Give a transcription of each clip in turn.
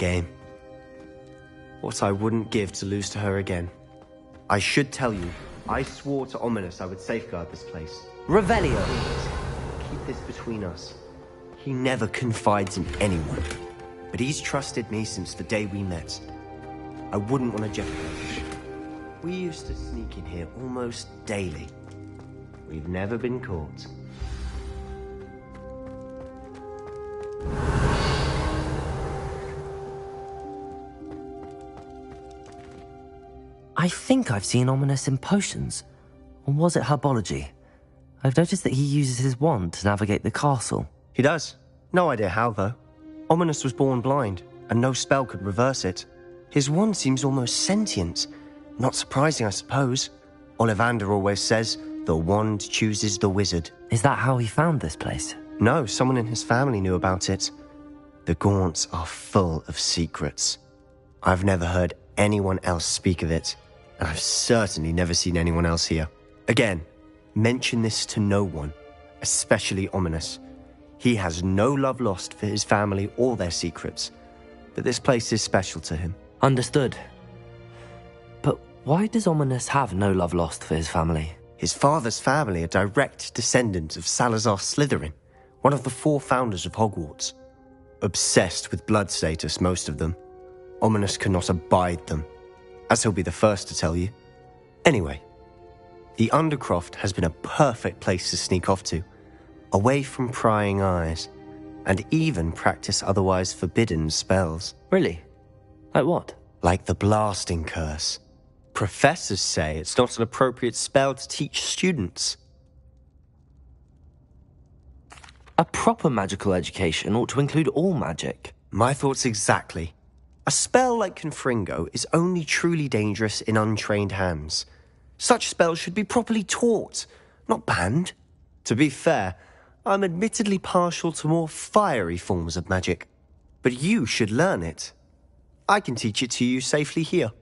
game. What I wouldn't give to lose to her again. I should tell you, I swore to Ominous I would safeguard this place. Revelio! Keep this between us. He never confides in anyone. But he's trusted me since the day we met. I wouldn't want to jeopardize it. We used to sneak in here almost daily. We've never been caught. I think I've seen Ominous in potions. Or was it herbology? I've noticed that he uses his wand to navigate the castle. He does. No idea how, though. Ominous was born blind, and no spell could reverse it. His wand seems almost sentient. Not surprising, I suppose. Ollivander always says, the wand chooses the wizard. Is that how he found this place? No, someone in his family knew about it. The Gaunts are full of secrets. I've never heard anyone else speak of it, and I've certainly never seen anyone else here. Again, mention this to no one, especially Ominous. He has no love lost for his family or their secrets, but this place is special to him. Understood. But why does Ominous have no love lost for his family? His father's family are direct descendants of Salazar Slytherin, one of the 4 founders of Hogwarts. Obsessed with blood status, most of them. Ominous cannot abide them, as he'll be the first to tell you. Anyway, the Undercroft has been a perfect place to sneak off to, away from prying eyes, and even practice otherwise forbidden spells. Really? Like what? Like the blasting curse. Professors say it's not an appropriate spell to teach students. A proper magical education ought to include all magic. My thoughts exactly. A spell like Confringo is only truly dangerous in untrained hands. Such spells should be properly taught, not banned. To be fair, I'm admittedly partial to more fiery forms of magic. But you should learn it. I can teach it to you safely here.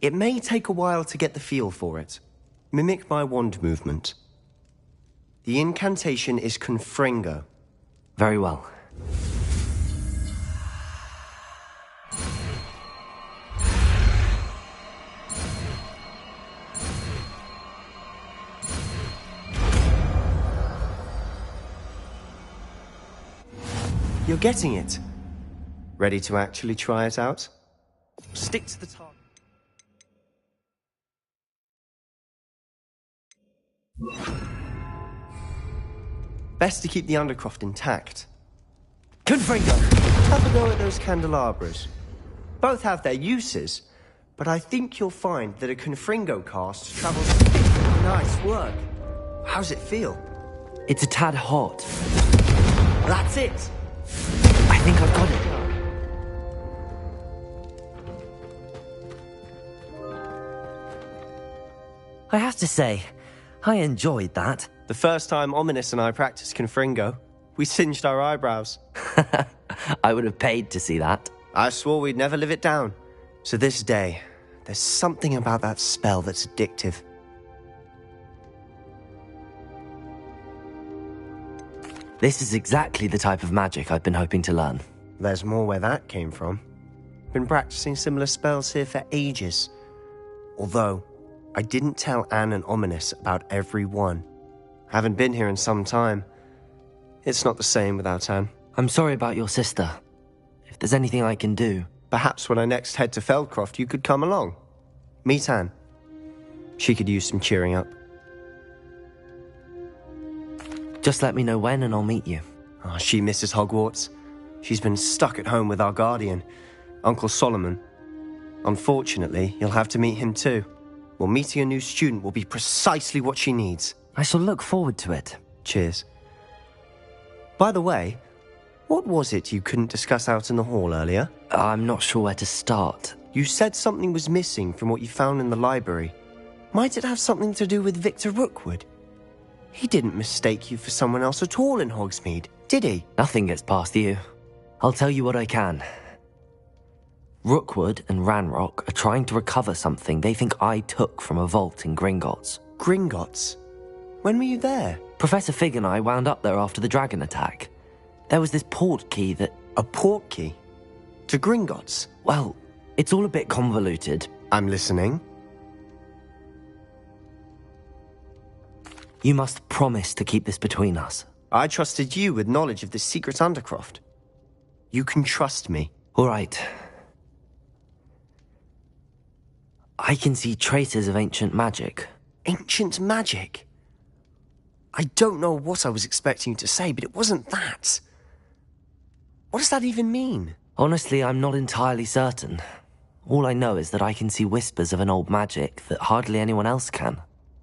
It may take a while to get the feel for it. Mimic my wand movement. The incantation is Confringo. Very well. You're getting it. Ready to actually try it out? Stick to the target. Best to keep the Undercroft intact. Confringo! Have a go at those candelabras. Both have their uses, but I think you'll find that a Confringo cast travels... Nice work. How's it feel? It's a tad hot. That's it! I think I've got it. I have to say, I enjoyed that. The first time Ominous and I practiced Confringo, we singed our eyebrows. I would have paid to see that. I swore we'd never live it down. To this day, there's something about that spell that's addictive. This is exactly the type of magic I've been hoping to learn. There's more where that came from. Been practicing similar spells here for ages. Although, I didn't tell Anne and Ominous about every one. Haven't been here in some time. It's not the same without Anne. I'm sorry about your sister. If there's anything I can do... Perhaps when I next head to Feldcroft, you could come along. Meet Anne. She could use some cheering up. Just let me know when and I'll meet you. Oh, she misses Hogwarts. She's been stuck at home with our guardian, Uncle Solomon. Unfortunately, you'll have to meet him too. Well, meeting a new student will be precisely what she needs. I shall look forward to it. Cheers. By the way, what was it you couldn't discuss out in the hall earlier? I'm not sure where to start. You said something was missing from what you found in the library. Might it have something to do with Victor Rookwood? He didn't mistake you for someone else at all in Hogsmeade, did he? Nothing gets past you. I'll tell you what I can. Rookwood and Ranrock are trying to recover something they think I took from a vault in Gringotts. Gringotts? When were you there? Professor Fig and I wound up there after the dragon attack. there was this port key that... A port key? To Gringotts? Well, it's all a bit convoluted. I'm listening. You must promise to keep this between us. I trusted you with knowledge of this secret undercroft. You can trust me. All right. I can see traces of ancient magic. Ancient magic? I don't know what I was expecting you to say, but it wasn't that. What does that even mean? Honestly, I'm not entirely certain. All I know is that I can see whispers of an old magic that hardly anyone else can.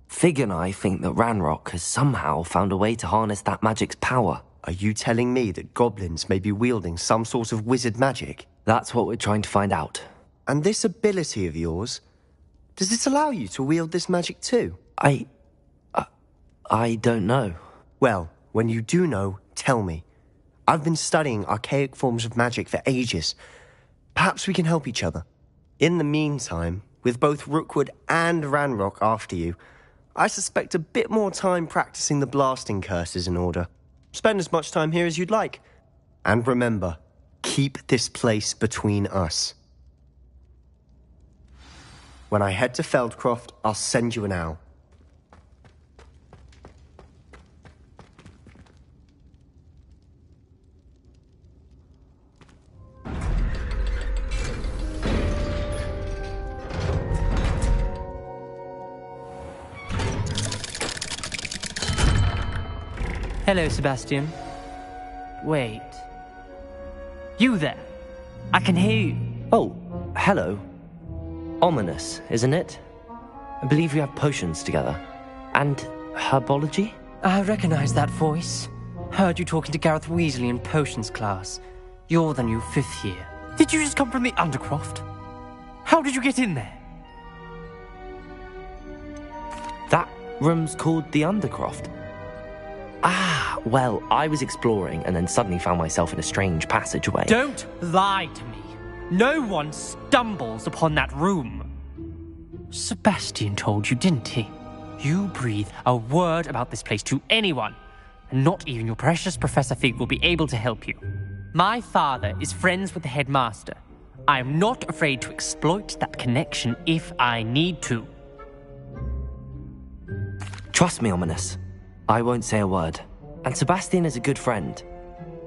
Fig and I think that Ranrock has somehow found a way to harness that magic's power. Are you telling me that goblins may be wielding some sort of wizard magic? That's what we're trying to find out. And this ability of yours, does it allow you to wield this magic too? I don't know. Well, when you do know, tell me. I've been studying archaic forms of magic for ages. Perhaps we can help each other. In the meantime, with both Rookwood and Ranrock after you, I suspect a bit more time practicing the blasting curse is in order. Spend as much time here as you'd like. And remember, keep this place between us. When I head to Feldcroft, I'll send you an owl. Hello, Sebastian. Wait. You there? I can hear you. Oh, hello. Ominous, isn't it? I believe we have potions together. And herbology? I recognize that voice. Heard you talking to Gareth Weasley in potions class. You're the new 5th year. Did you just come from the Undercroft? How did you get in there? That room's called the Undercroft. Ah, well, I was exploring and then suddenly found myself in a strange passageway. Don't lie to me. No one stumbles upon that room. Sebastian told you, didn't he? You breathe a word about this place to anyone, and not even your precious Professor Fig will be able to help you. My father is friends with the headmaster. I am not afraid to exploit that connection if I need to. Trust me, Ominous. I won't say a word. And Sebastian is a good friend.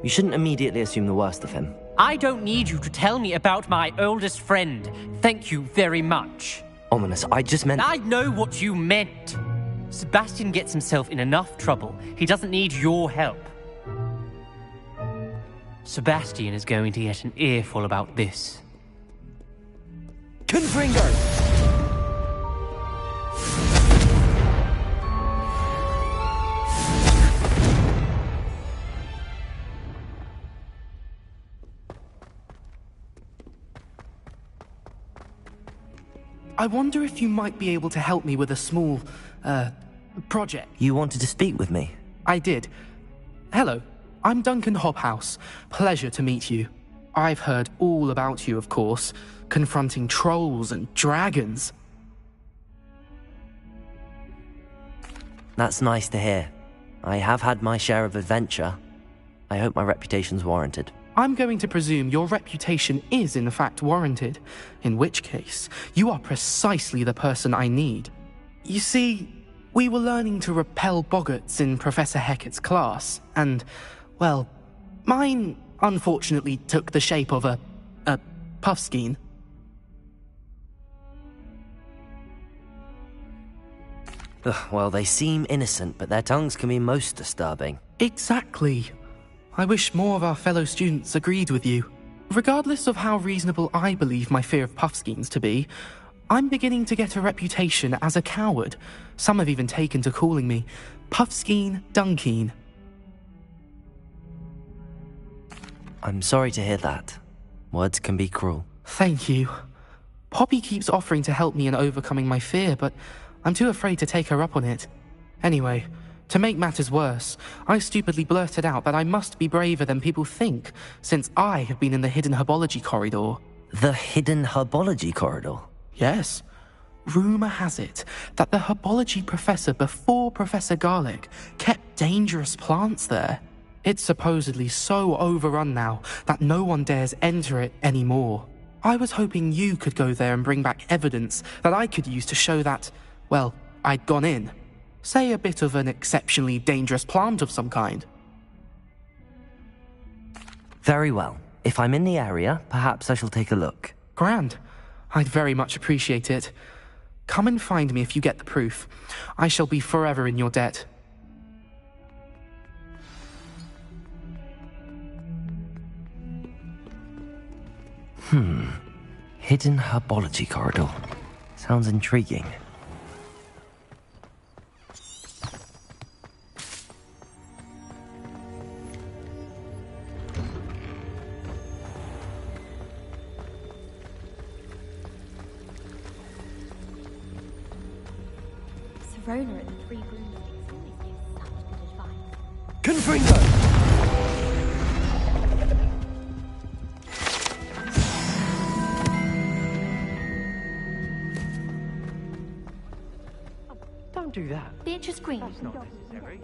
You shouldn't immediately assume the worst of him. I don't need you to tell me about my oldest friend. Thank you very much. Ominous, I just meant... I know what you meant. Sebastian gets himself in enough trouble. He doesn't need your help. Sebastian is going to get an earful about this. Confringo! I wonder if you might be able to help me with a small, project. You wanted to speak with me? I did. Hello, I'm Duncan Hobhouse. Pleasure to meet you. I've heard all about you, of course, confronting trolls and dragons. That's nice to hear. I have had my share of adventure. I hope my reputation's warranted. I'm going to presume your reputation is in fact warranted, in which case, you are precisely the person I need. You see, we were learning to repel boggarts in Professor Hecat's class, and, well, mine unfortunately took the shape of a puffskein. Well, they seem innocent, but their tongues can be most disturbing. Exactly. I wish more of our fellow students agreed with you. Regardless of how reasonable I believe my fear of puffskeins to be, I'm beginning to get a reputation as a coward. Some have even taken to calling me Puffskeen Dunkeen. I'm sorry to hear that. Words can be cruel. Thank you. Poppy keeps offering to help me in overcoming my fear, but I'm too afraid to take her up on it. Anyway, to make matters worse, I stupidly blurted out that I must be braver than people think, since I have been in the hidden herbology corridor. The hidden herbology corridor? Yes. Rumour has it that the herbology professor before Professor Garlick kept dangerous plants there. It's supposedly so overrun now that no one dares enter it anymore. I was hoping you could go there and bring back evidence that I could use to show that, well, I'd gone in. Say a bit of an exceptionally dangerous plant of some kind. Very well. If I'm in the area, perhaps I shall take a look. Grand. I'd very much appreciate it. Come and find me if you get the proof. I shall be forever in your debt. Hidden herbology corridor. Sounds intriguing. Serona at the Three Broomsticks always gives such good advice. Confringo! Don't do that. Beatrice Green. That's not necessary.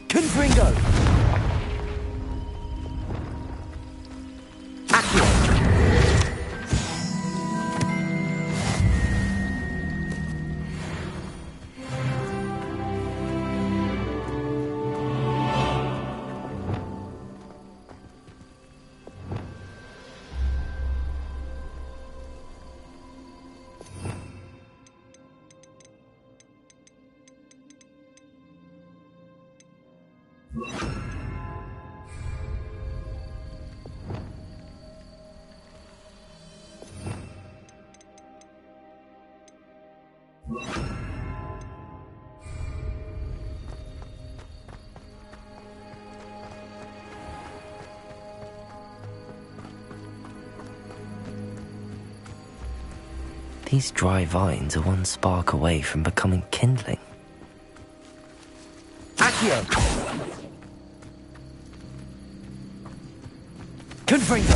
Confringo! These dry vines are one spark away from becoming kindling. Accio! Confringo!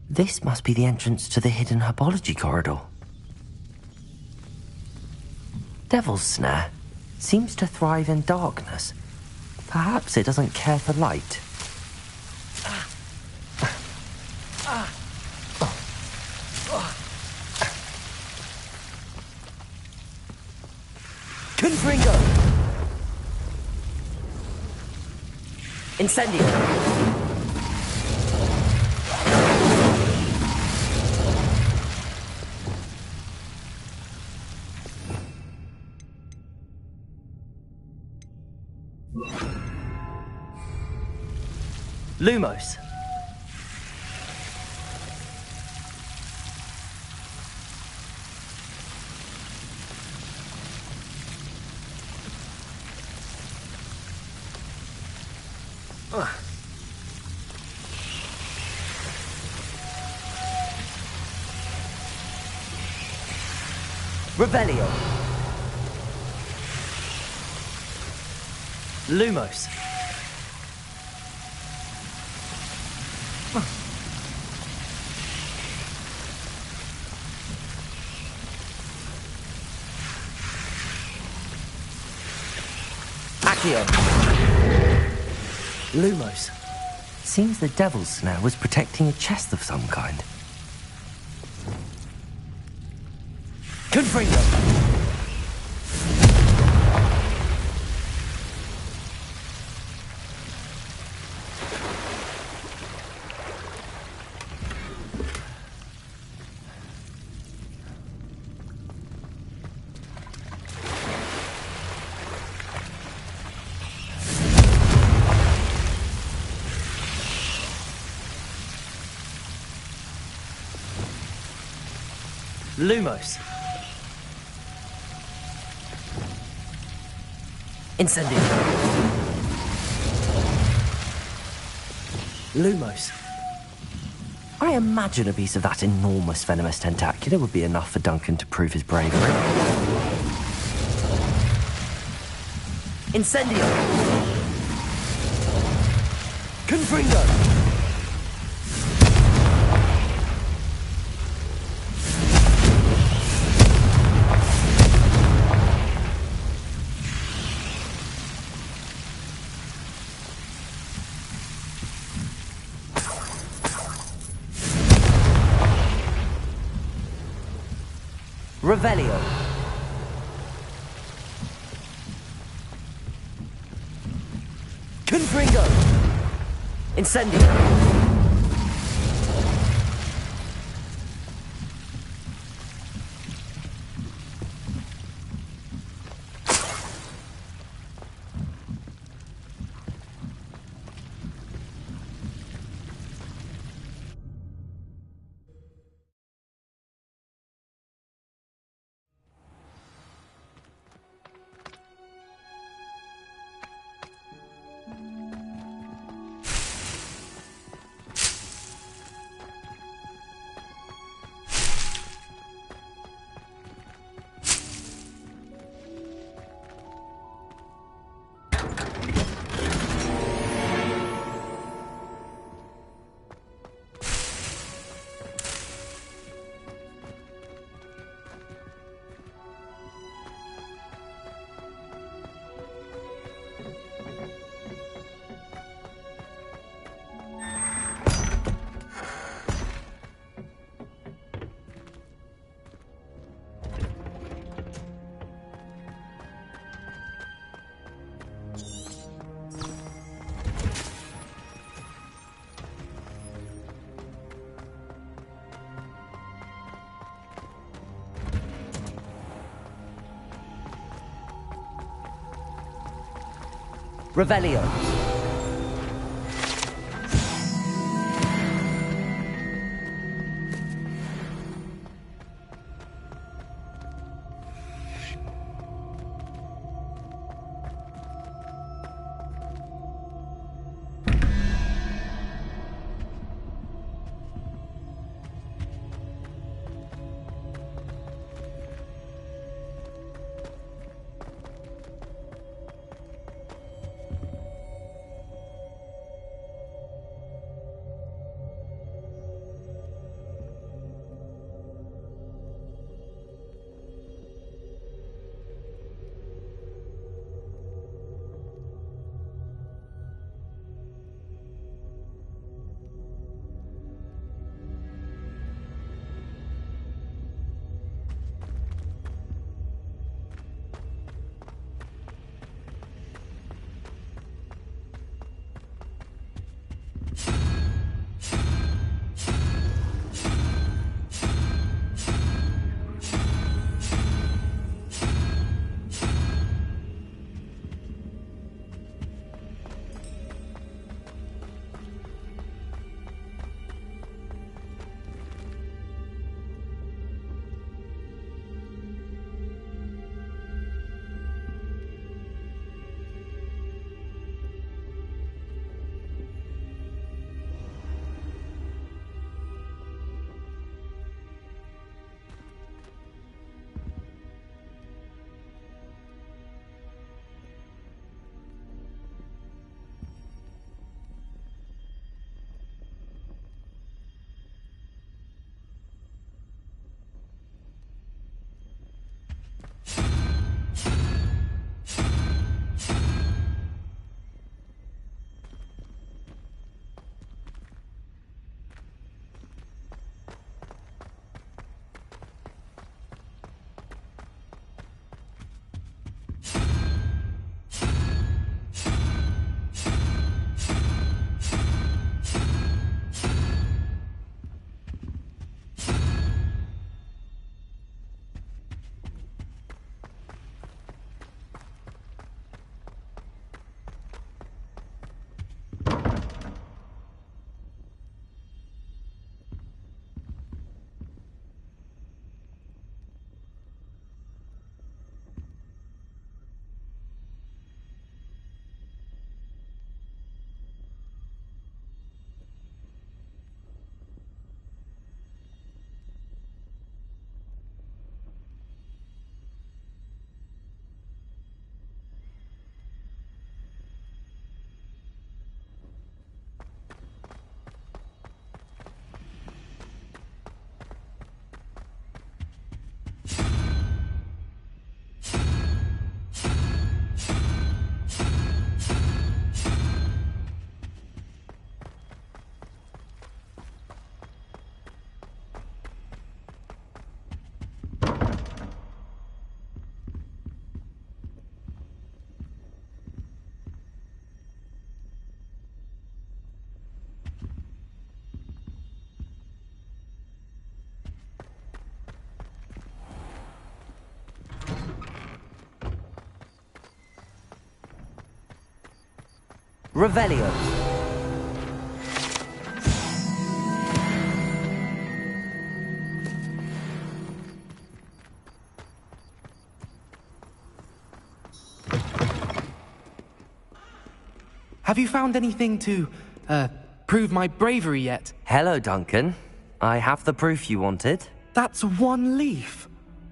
This must be the entrance to the hidden herbology corridor. Devil's Snare seems to thrive in darkness. Perhaps it doesn't care for light. Confringo! Incendio! Lumos. Revelio. Lumos. Accio. Lumos. Seems the Devil's Snare was protecting a chest of some kind. Confringo! Lumos. Incendio. Lumos. I imagine a piece of that enormous venomous tentacular would be enough for Duncan to prove his bravery. Incendio. Confringo. Revelio. Confringo. Incendio. Revelio. Revelio. Have you found anything to, prove my bravery yet? Hello, Duncan. I have the proof you wanted. That's one leaf.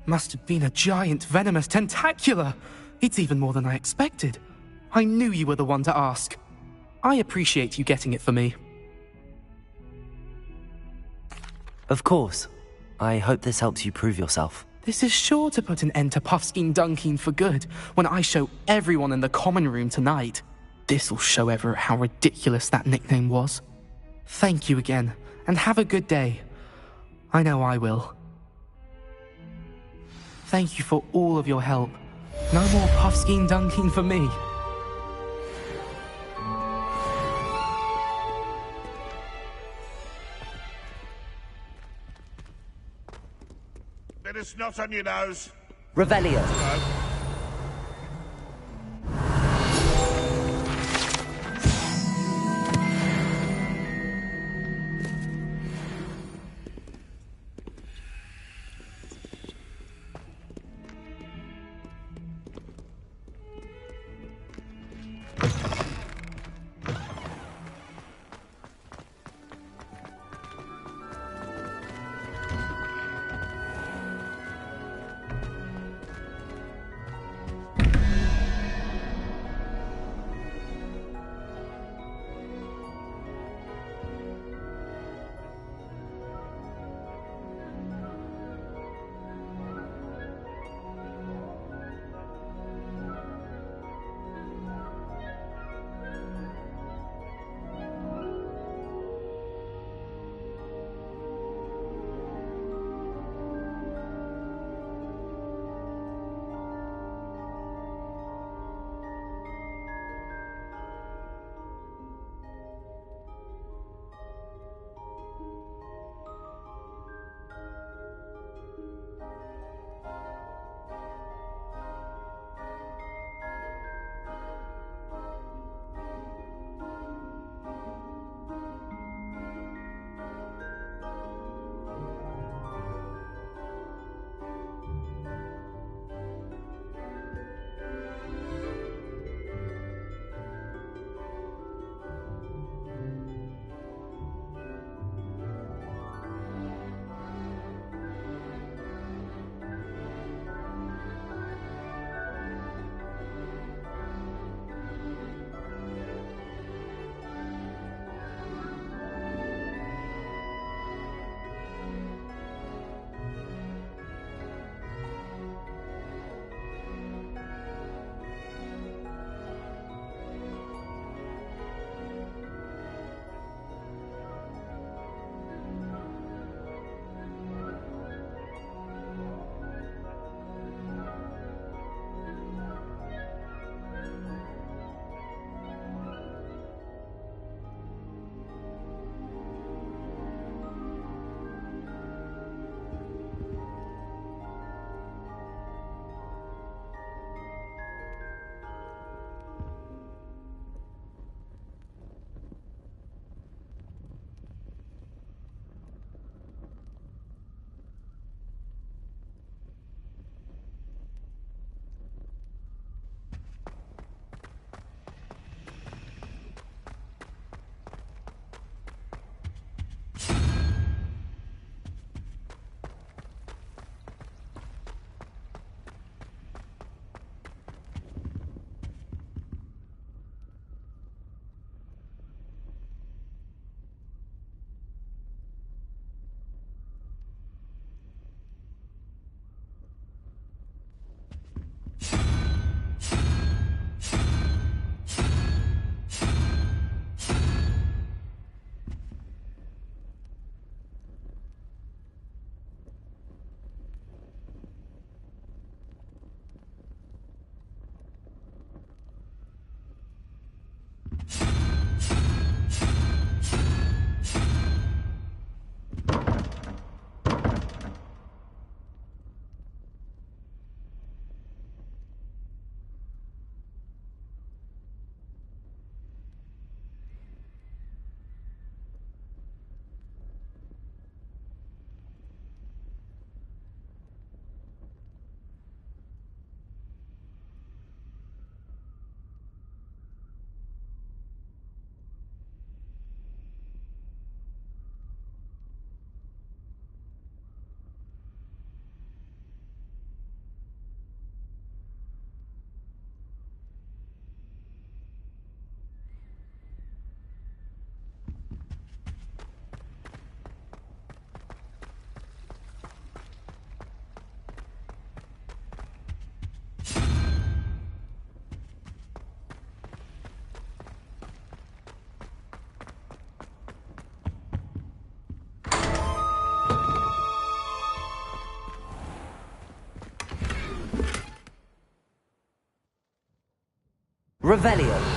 Must have been a giant venomous tentacula. It's even more than I expected. I knew you were the one to ask. I appreciate you getting it for me. Of course. I hope this helps you prove yourself. This is sure to put an end to Puffskein Dunkeen for good when I show everyone in the common room tonight. This'll show Everett how ridiculous that nickname was. Thank you again, and have a good day. I know I will. Thank you for all of your help. No more Puffskein Dunkeen for me. Bit of snot on your nose. Revelio. Revelio.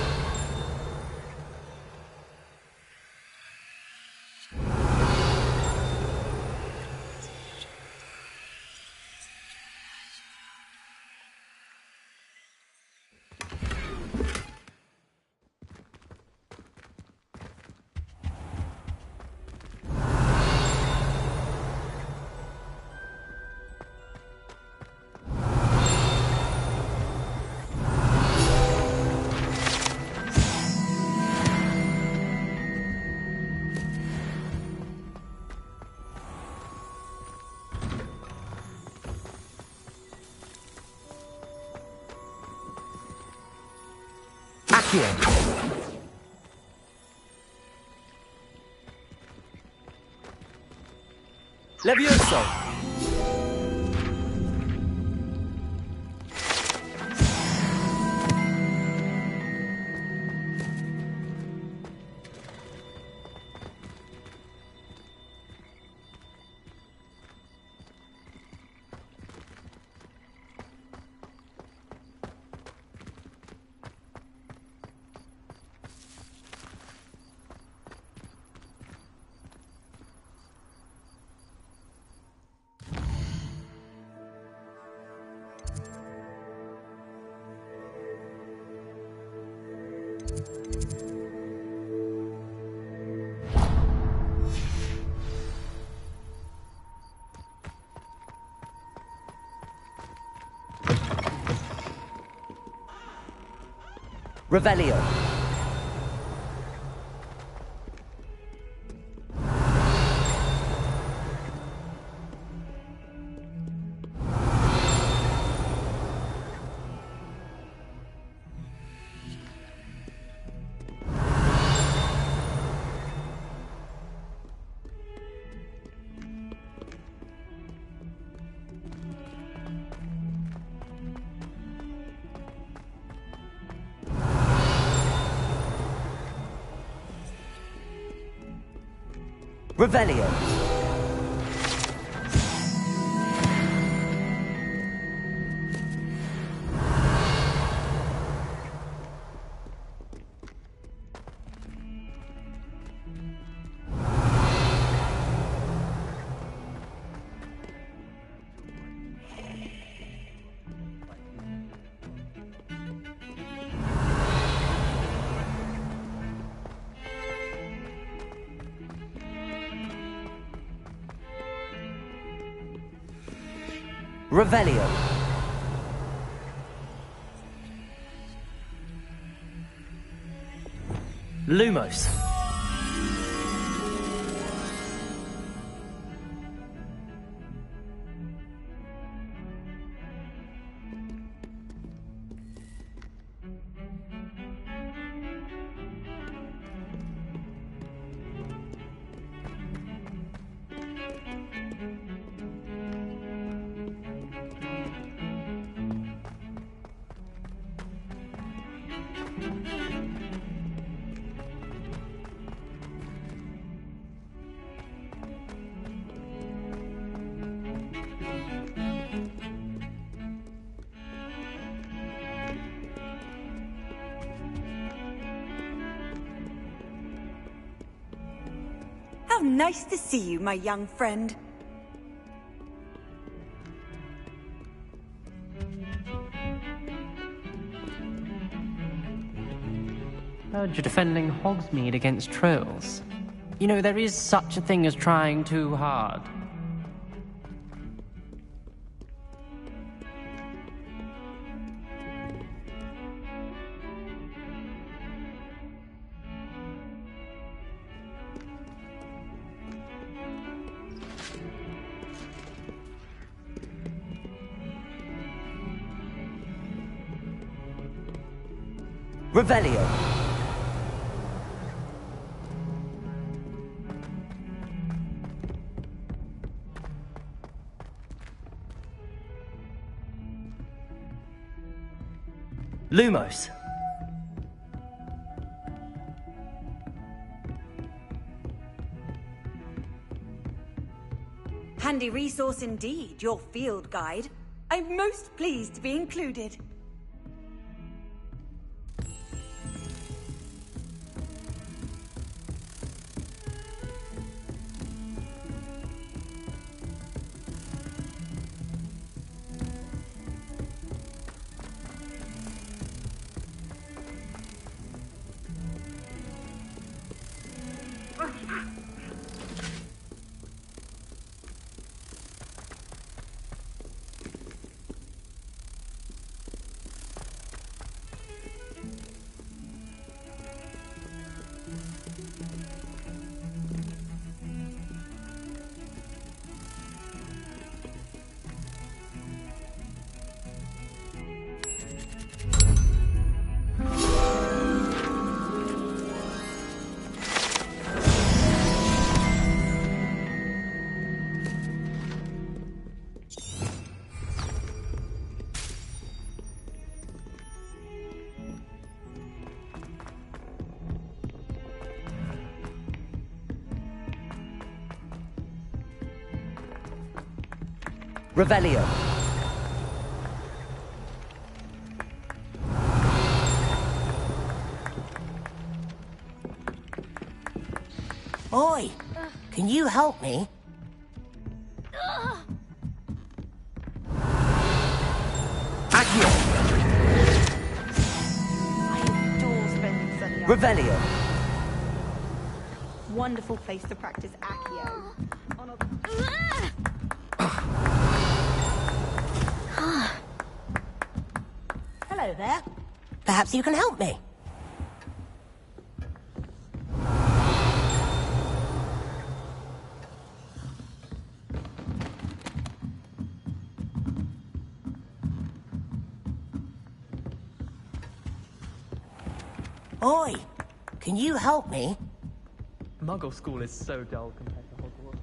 Levioso! Revelio. Revelio. Revelio. Lumos. How nice to see you, my young friend. Heard you're defending Hogsmeade against trolls. You know, there is such a thing as trying too hard. Revelio. Lumos. Handy resource indeed, your field guide. I'm most pleased to be included. Revelio. Oi, can you help me? Accio. I adore spending Sunday Revelio. Wonderful place to practice Accio. Hello there. Perhaps you can help me. Oi, can you help me? Muggle school is so dull compared to Hogwarts.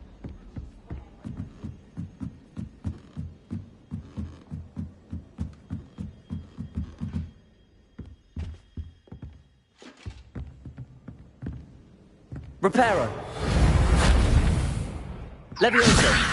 Reparo. Levioso.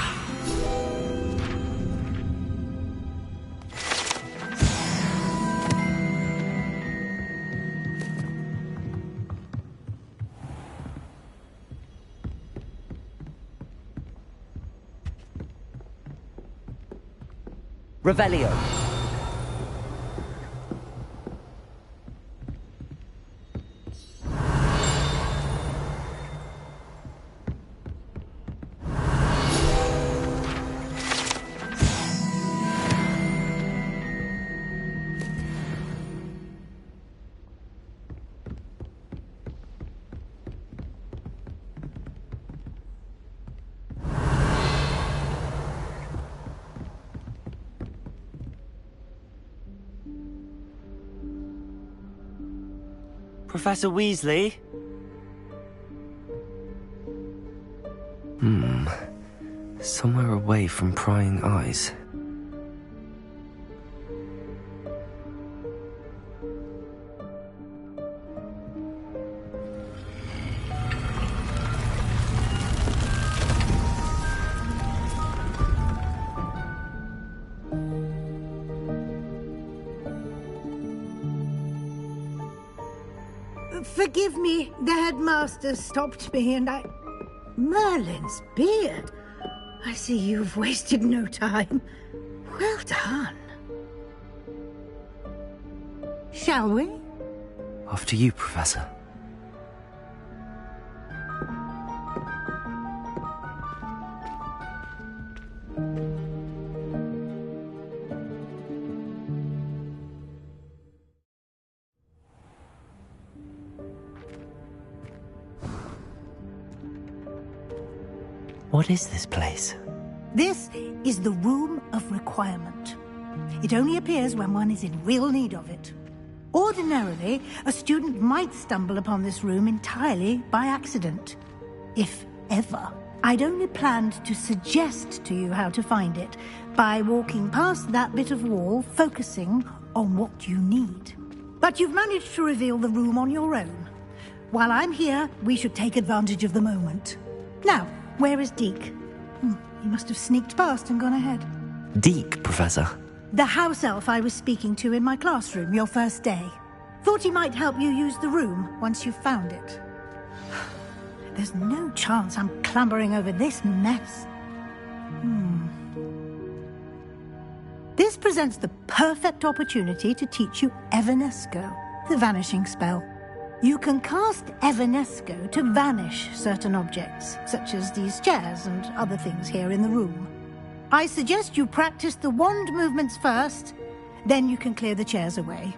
Revelio. Professor Weasley? Somewhere away from prying eyes. Forgive me, the headmaster stopped me and I... Merlin's beard. I see you've wasted no time. Well done. Shall we? After you, Professor. What is this place? This is the Room of Requirement. It only appears when one is in real need of it. Ordinarily, a student might stumble upon this room entirely by accident. If ever. I'd only planned to suggest to you how to find it by walking past that bit of wall, focusing on what you need. But you've managed to reveal the room on your own. While I'm here, we should take advantage of the moment. Now, where is Deke? He must have sneaked past and gone ahead. Deke, Professor. The house elf I was speaking to in my classroom your first day. Thought he might help you use the room once you've found it. There's no chance I'm clambering over this mess. This presents the perfect opportunity to teach you Evanesco, the vanishing spell. You can cast Evanesco to vanish certain objects, such as these chairs and other things here in the room. I suggest you practice the wand movements first, then you can clear the chairs away.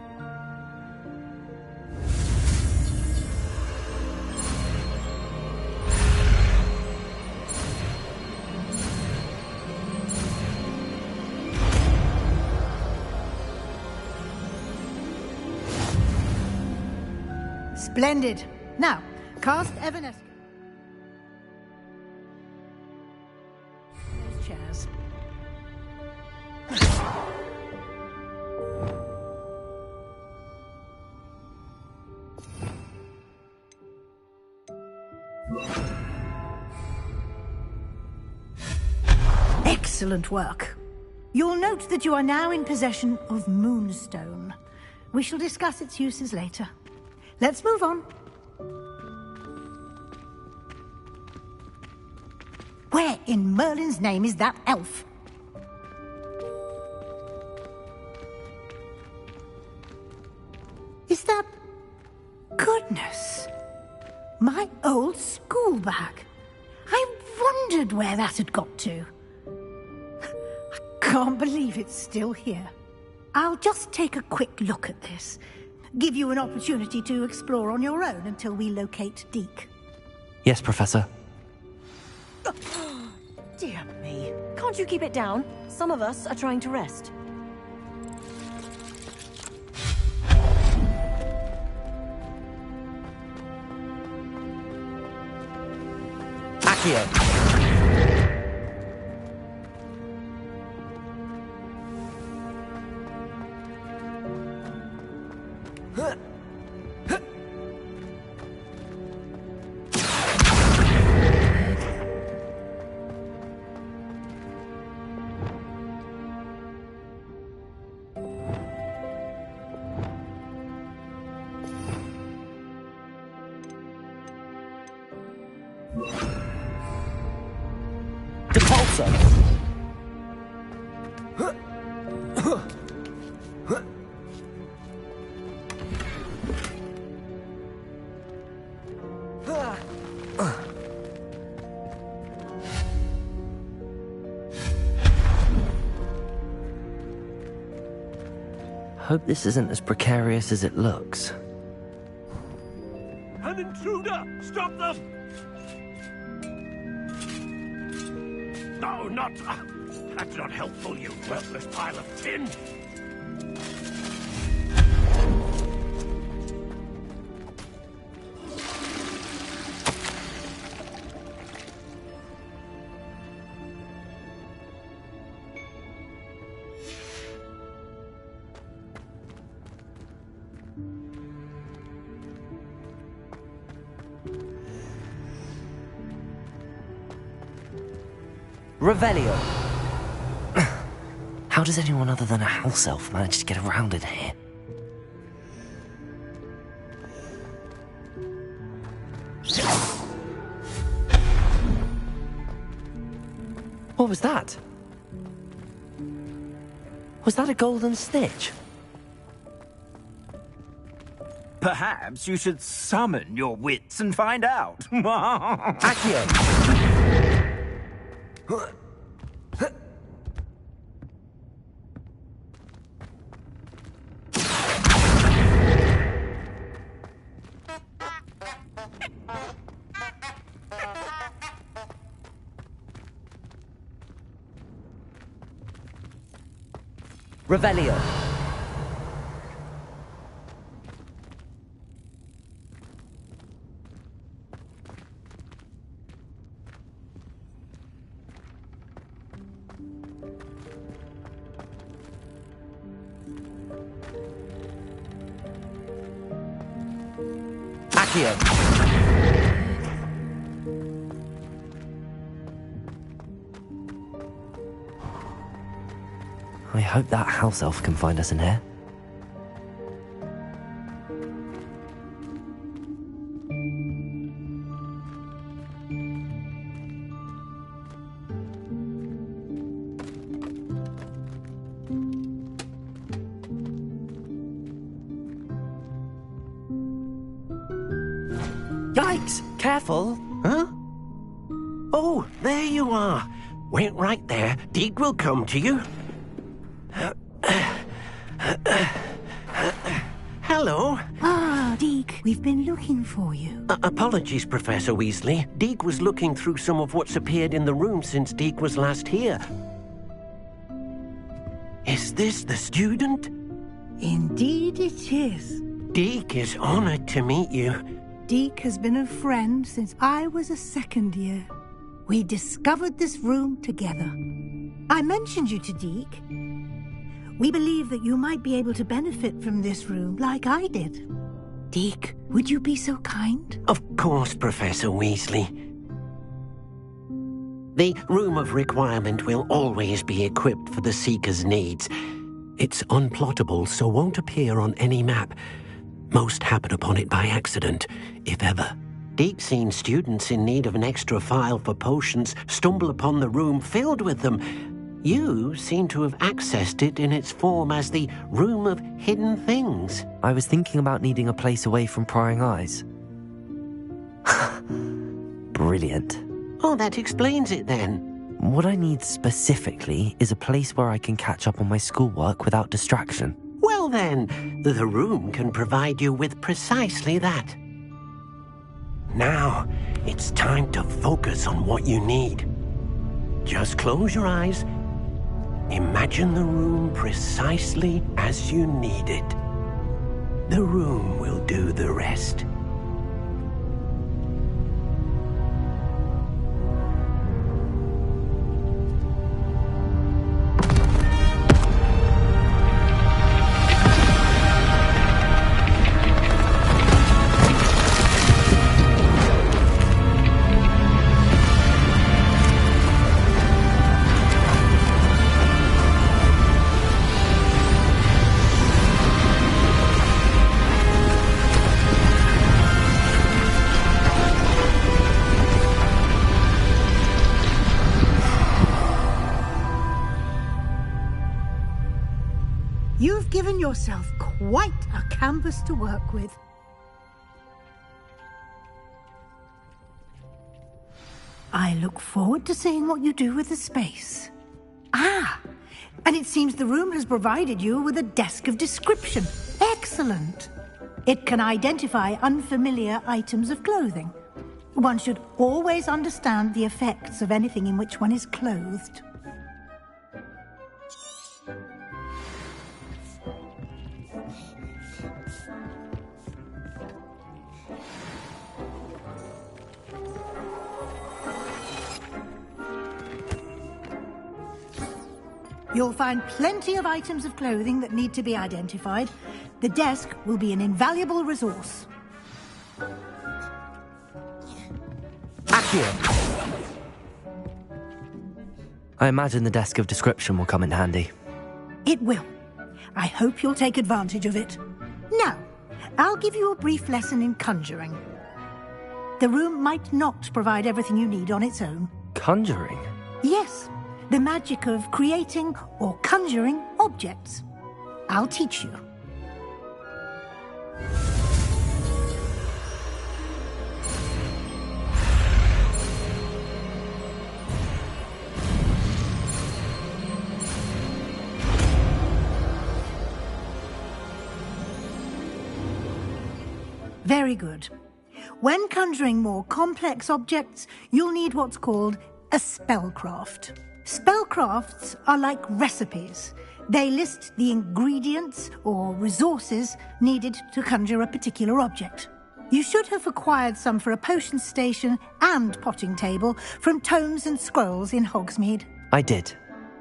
Splendid. Now, cast Evanesco. Those chairs. Excellent work. You'll note that you are now in possession of Moonstone. We shall discuss its uses later. Let's move on. Where in Merlin's name is that elf? Is that... Goodness! My old school bag. I wondered where that had got to. I can't believe it's still here. I'll just take a quick look at this. Give you an opportunity to explore on your own until we locate Deke. Yes, Professor. Dear me. Can't you keep it down? Some of us are trying to rest. Accio! Hope this isn't as precarious as it looks. An intruder! Stop them! No, not... that's not helpful, you worthless pile of tin! Revelio! How does anyone other than a house elf manage to get around in here? What was that? Was that a golden stitch? Perhaps you should summon your wits and find out. Accio! Revelio. Accio. I hope that house elf can find us in here. Yikes! Careful! Huh? Oh, there you are. Wait right there. Deke will come to you. Hello. Ah, Deke, we've been looking for you. Apologies, Professor Weasley. Deke was looking through some of what's appeared in the room since Deke was last here. Is this the student? Indeed it is. Deke is honored to meet you. Deke has been a friend since I was a second year. We discovered this room together. I mentioned you to Deke. We believe that you might be able to benefit from this room like I did. Deke, would you be so kind? Of course, Professor Weasley. The Room of Requirement will always be equipped for the Seeker's needs. It's unplottable, so won't appear on any map. Most happen upon it by accident, if ever. Deke's seen students in need of an extra file for potions stumble upon the room filled with them. You seem to have accessed it in its form as the Room of Hidden Things. I was thinking about needing a place away from prying eyes. Brilliant. Oh, that explains it then. What I need specifically is a place where I can catch up on my schoolwork without distraction. Well then, the room can provide you with precisely that. Now, it's time to focus on what you need. Just close your eyes. Imagine the room precisely as you need it. The room will do the rest. You've given yourself quite a canvas to work with. I look forward to seeing what you do with the space. Ah, and it seems the room has provided you with a desk of description. Excellent. It can identify unfamiliar items of clothing. One should always understand the effects of anything in which one is clothed. You'll find plenty of items of clothing that need to be identified. The desk will be an invaluable resource. Accio! I imagine the desk of description will come in handy. It will. I hope you'll take advantage of it. Now, I'll give you a brief lesson in conjuring. The room might not provide everything you need on its own. Conjuring? Yes. The magic of creating or conjuring objects. I'll teach you. Very good. When conjuring more complex objects, you'll need what's called a spellcraft. Spellcrafts are like recipes. They list the ingredients or resources needed to conjure a particular object. You should have acquired some for a potion station and potting table from tomes and scrolls in Hogsmeade. I did.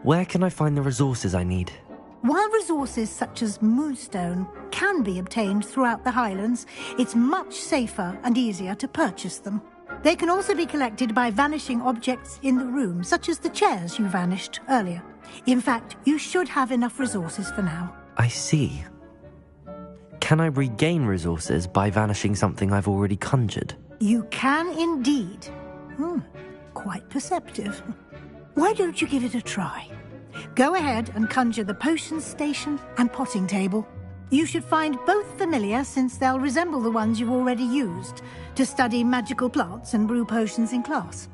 Where can I find the resources I need? While resources such as moonstone can be obtained throughout the Highlands, it's much safer and easier to purchase them. They can also be collected by vanishing objects in the room, such as the chairs you vanished earlier. In fact, you should have enough resources for now. I see. Can I regain resources by vanishing something I've already conjured? You can indeed. Quite perceptive. Why don't you give it a try? Go ahead and conjure the potion station and potting table. You should find both familiar, since they'll resemble the ones you've already used to study magical plants and brew potions in class.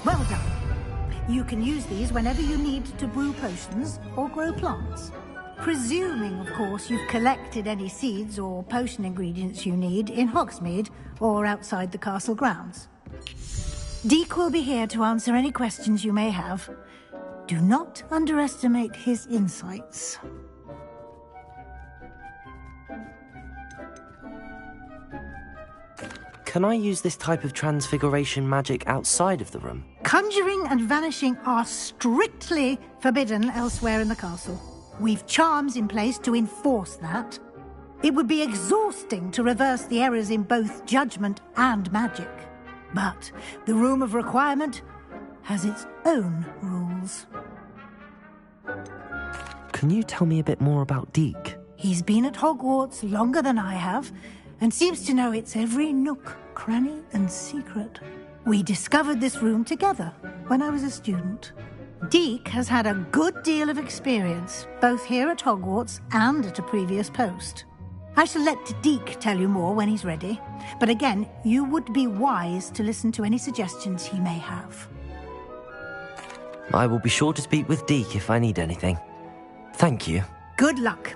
Well done. You can use these whenever you need to brew potions or grow plants. Presuming, of course, you've collected any seeds or potion ingredients you need in Hogsmeade or outside the castle grounds. Deek will be here to answer any questions you may have. Do not underestimate his insights. Can I use this type of transfiguration magic outside of the room? Conjuring and vanishing are strictly forbidden elsewhere in the castle. We've charms in place to enforce that. It would be exhausting to reverse the errors in both judgment and magic. But the Room of Requirement has its own rules. Can you tell me a bit more about Deek? He's been at Hogwarts longer than I have, and seems to know its every nook, cranny, and secret. We discovered this room together when I was a student. Deek has had a good deal of experience, both here at Hogwarts and at a previous post. I shall let Deek tell you more when he's ready, but again, you would be wise to listen to any suggestions he may have. I will be sure to speak with Deek if I need anything. Thank you. Good luck.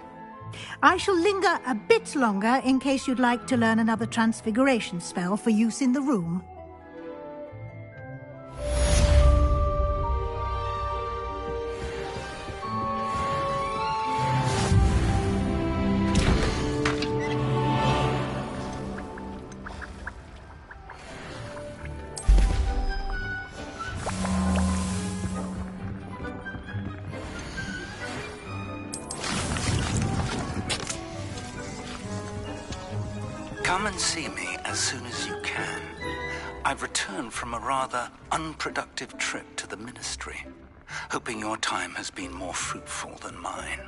I shall linger a bit longer in case you'd like to learn another transfiguration spell for use in the room. Come and see me as soon as you can. I've returned from a rather unproductive trip to the Ministry, hoping your time has been more fruitful than mine.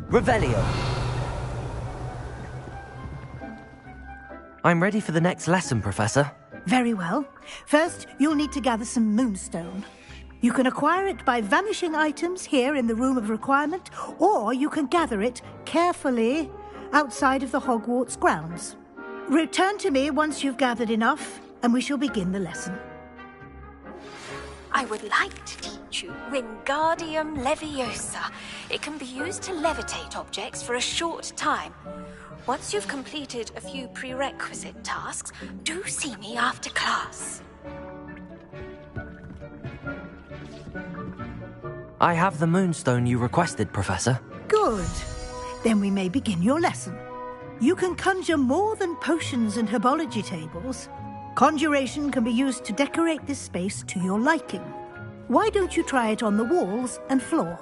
Revelio. I'm ready for the next lesson, Professor. Very well. First, you'll need to gather some moonstone. You can acquire it by vanishing items here in the Room of Requirement, or you can gather it carefully outside of the Hogwarts grounds. Return to me once you've gathered enough, and we shall begin the lesson. I would like to teach you Wingardium Leviosa. It can be used to levitate objects for a short time. Once you've completed a few prerequisite tasks, do see me after class. I have the moonstone you requested, Professor. Good. Then we may begin your lesson. You can conjure more than potions and herbology tables. Conjuration can be used to decorate this space to your liking. Why don't you try it on the walls and floor?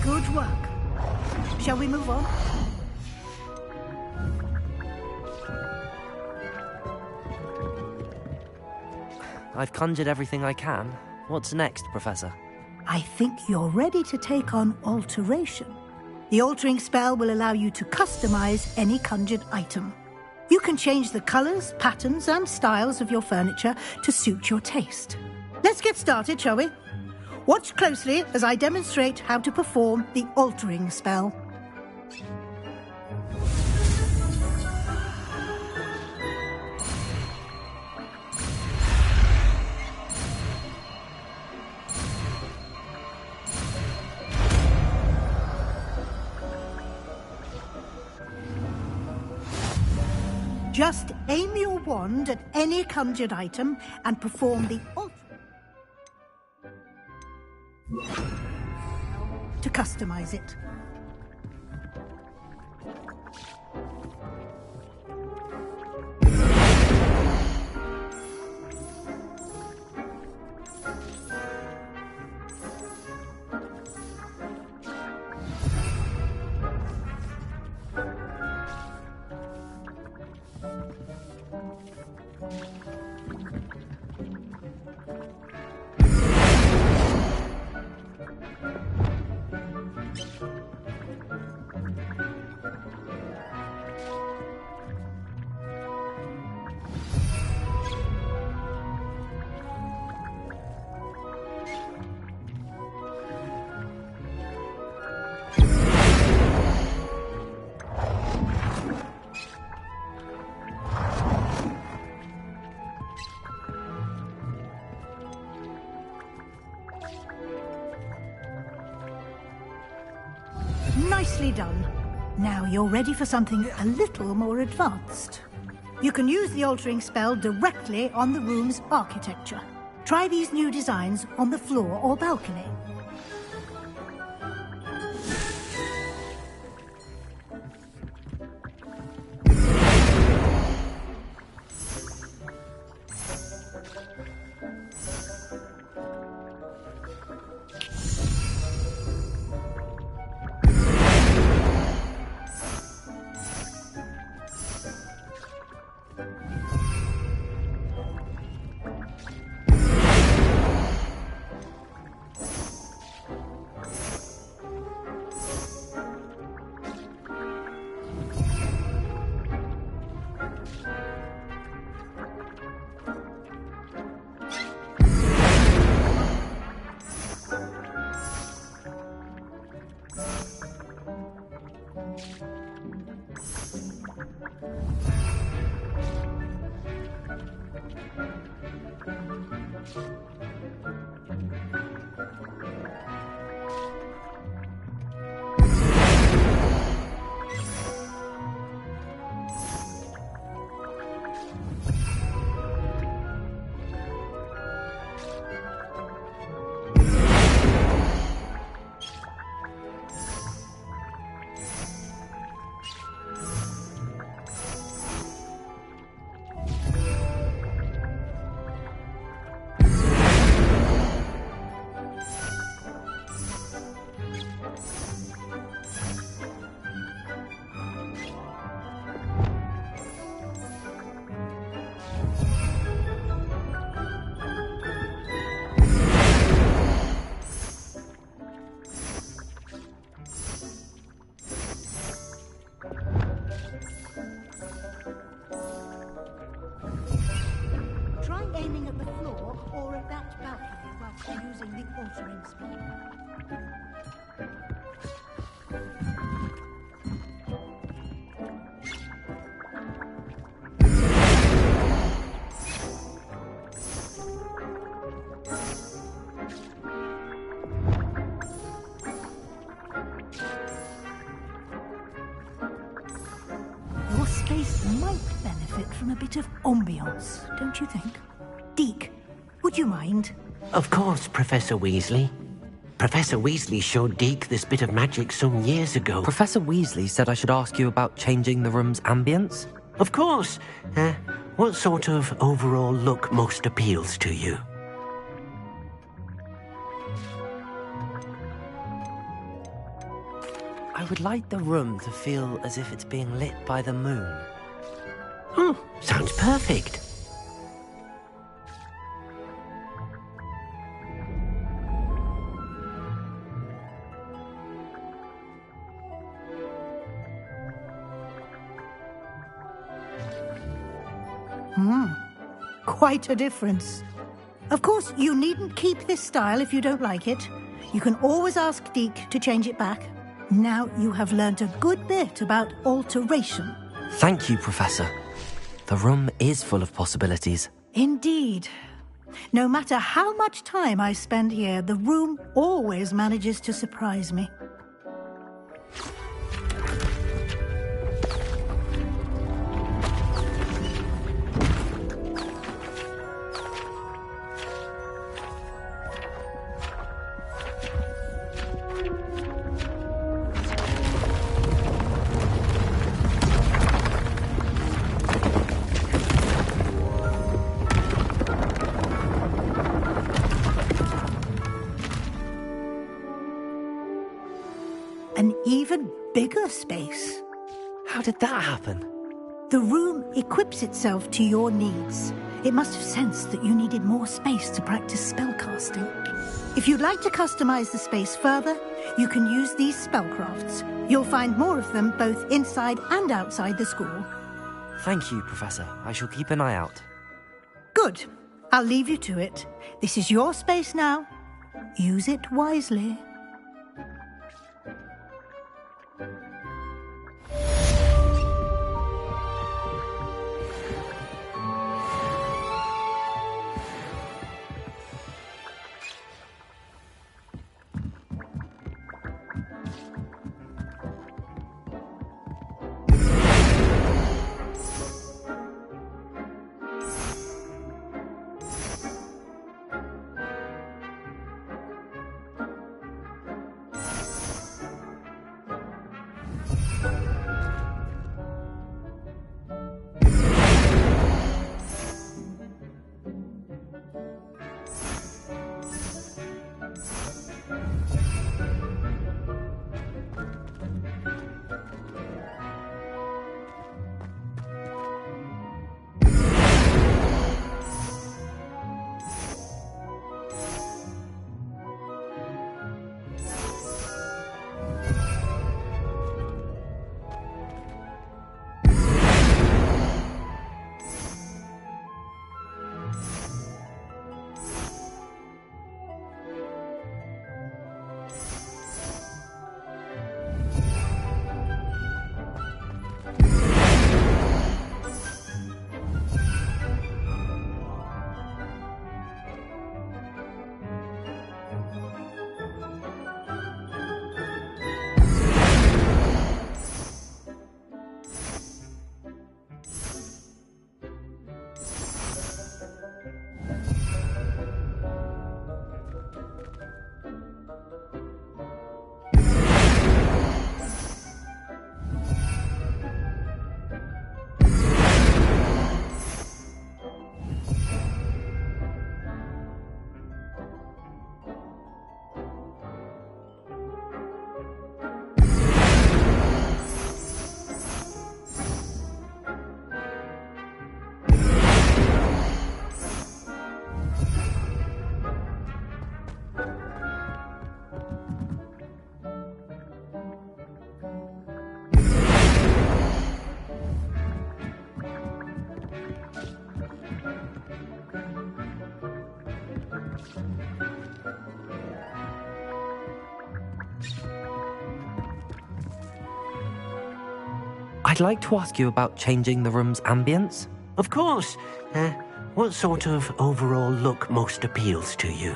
Good work. Shall we move on? I've conjured everything I can. What's next, Professor? I think you're ready to take on alteration. The altering spell will allow you to customize any conjured item. You can change the colors, patterns, and styles of your furniture to suit your taste. Let's get started, shall we? Watch closely as I demonstrate how to perform the altering spell. Just aim your wand at any conjured item and perform the alter to customize it. Nicely done. Now you're ready for something a little more advanced. You can use the altering spell directly on the room's architecture. Try these new designs on the floor or balcony. aiming at the floor or at that balcony whilst you're using the altering spell. Your space might benefit from a bit of ambiance, don't you think? Deke, would you mind? Of course, Professor Weasley. Professor Weasley showed Deke this bit of magic some years ago. Professor Weasley said I should ask you about changing the room's ambience? Of course. What sort of overall look most appeals to you? I would like the room to feel as if it's being lit by the moon. Oh, sounds perfect. Quite a difference. Of course, you needn't keep this style if you don't like it. You can always ask Deke to change it back. Now you have learnt a good bit about alteration. Thank you, Professor. The room is full of possibilities. Indeed. No matter how much time I spend here, the room always manages to surprise me. An even bigger space. How did that happen? The room equips itself to your needs. It must have sensed that you needed more space to practice spellcasting. If you'd like to customize the space further, you can use these spellcrafts. You'll find more of them both inside and outside the school. Thank you, Professor. I shall keep an eye out. Good. I'll leave you to it. This is your space now. Use it wisely. like to ask you about changing the room's ambience. Of course. What sort of overall look most appeals to you?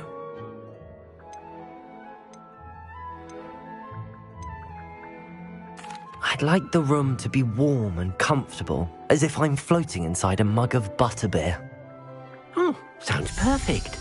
I'd like the room to be warm and comfortable, as if I'm floating inside a mug of butterbeer. Oh, sounds perfect.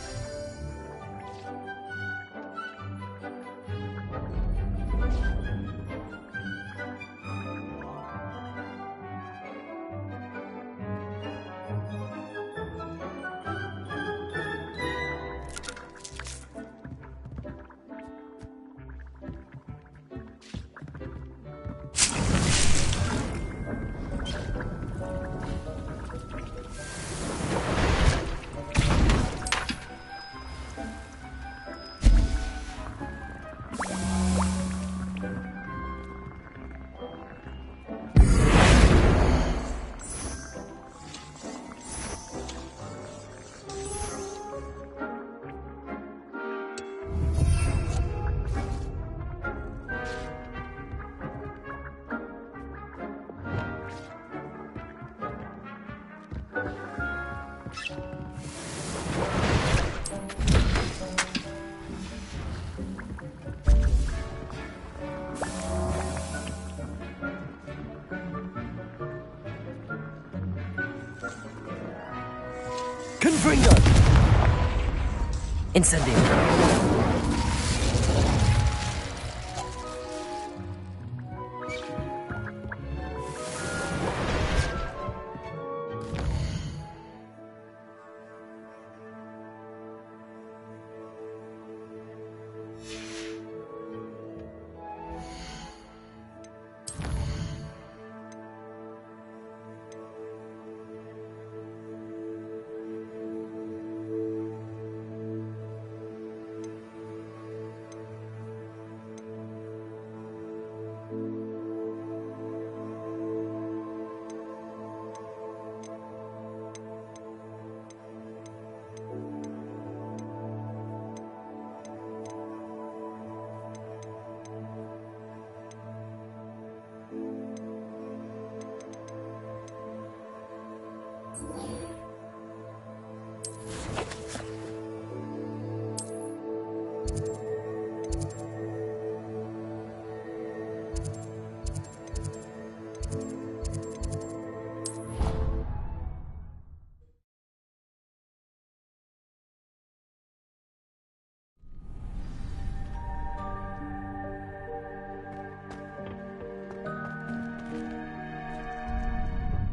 Incendio.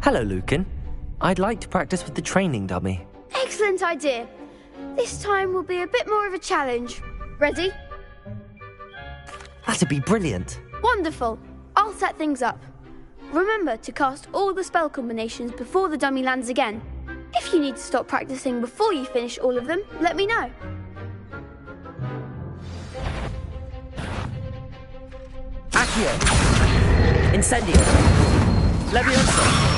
Hello, Lucan. I'd like to practice with the training dummy. Excellent idea. This time will be a bit more of a challenge. Ready? That'd be brilliant. Wonderful. I'll set things up. Remember to cast all the spell combinations before the dummy lands again. If you need to stop practicing before you finish all of them, let me know. Accio. Incendio. Leviosa.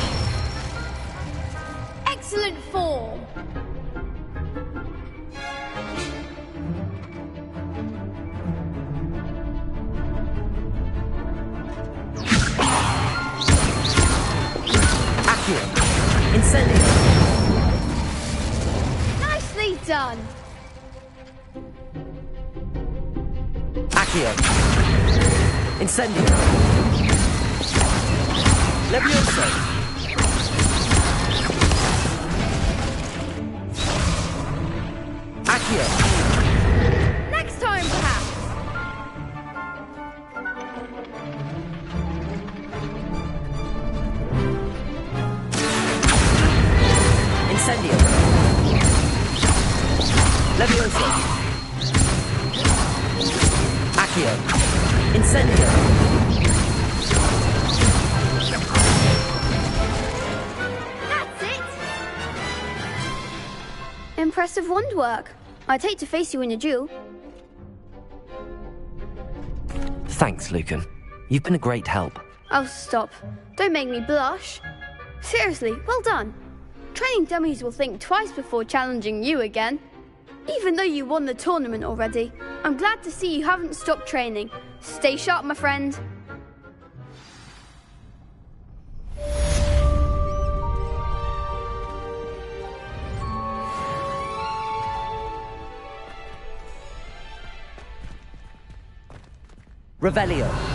Excellent form. Accio. Incendio. Nicely done. Accio. Incendio. Leviosa. Accio. Next time, perhaps. Incendio. Leviosa. Accio. Incendio. That's it. Impressive wand work. I'd hate to face you in a duel. Thanks, Lucan. You've been a great help. Oh, stop. Don't make me blush. Seriously, well done. Training dummies will think twice before challenging you again. Even though you won the tournament already, I'm glad to see you haven't stopped training. Stay sharp, my friend. Revelio.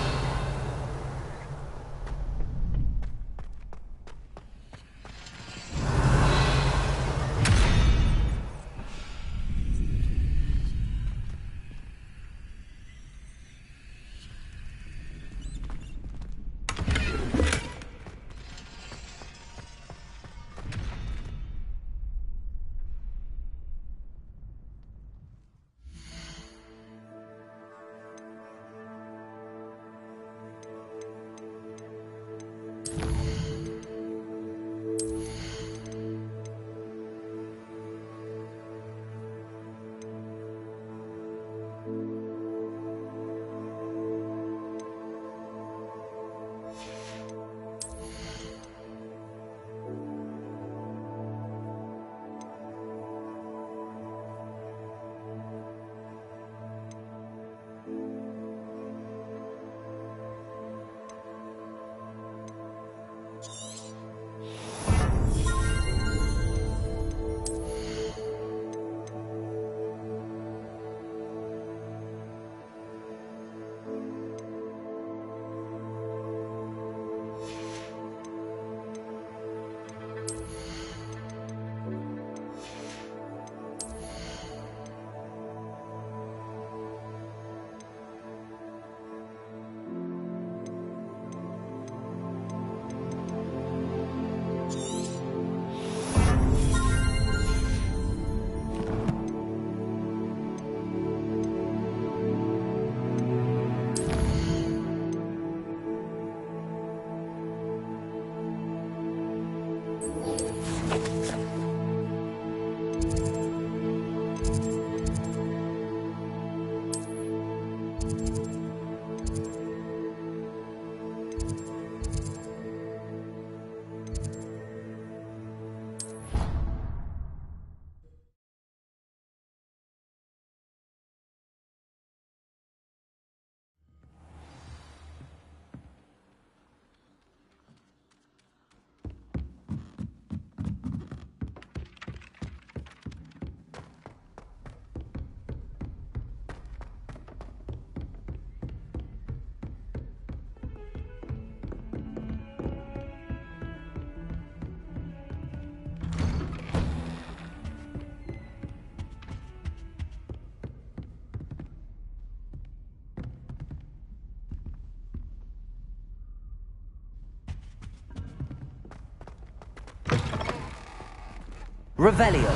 Revelio.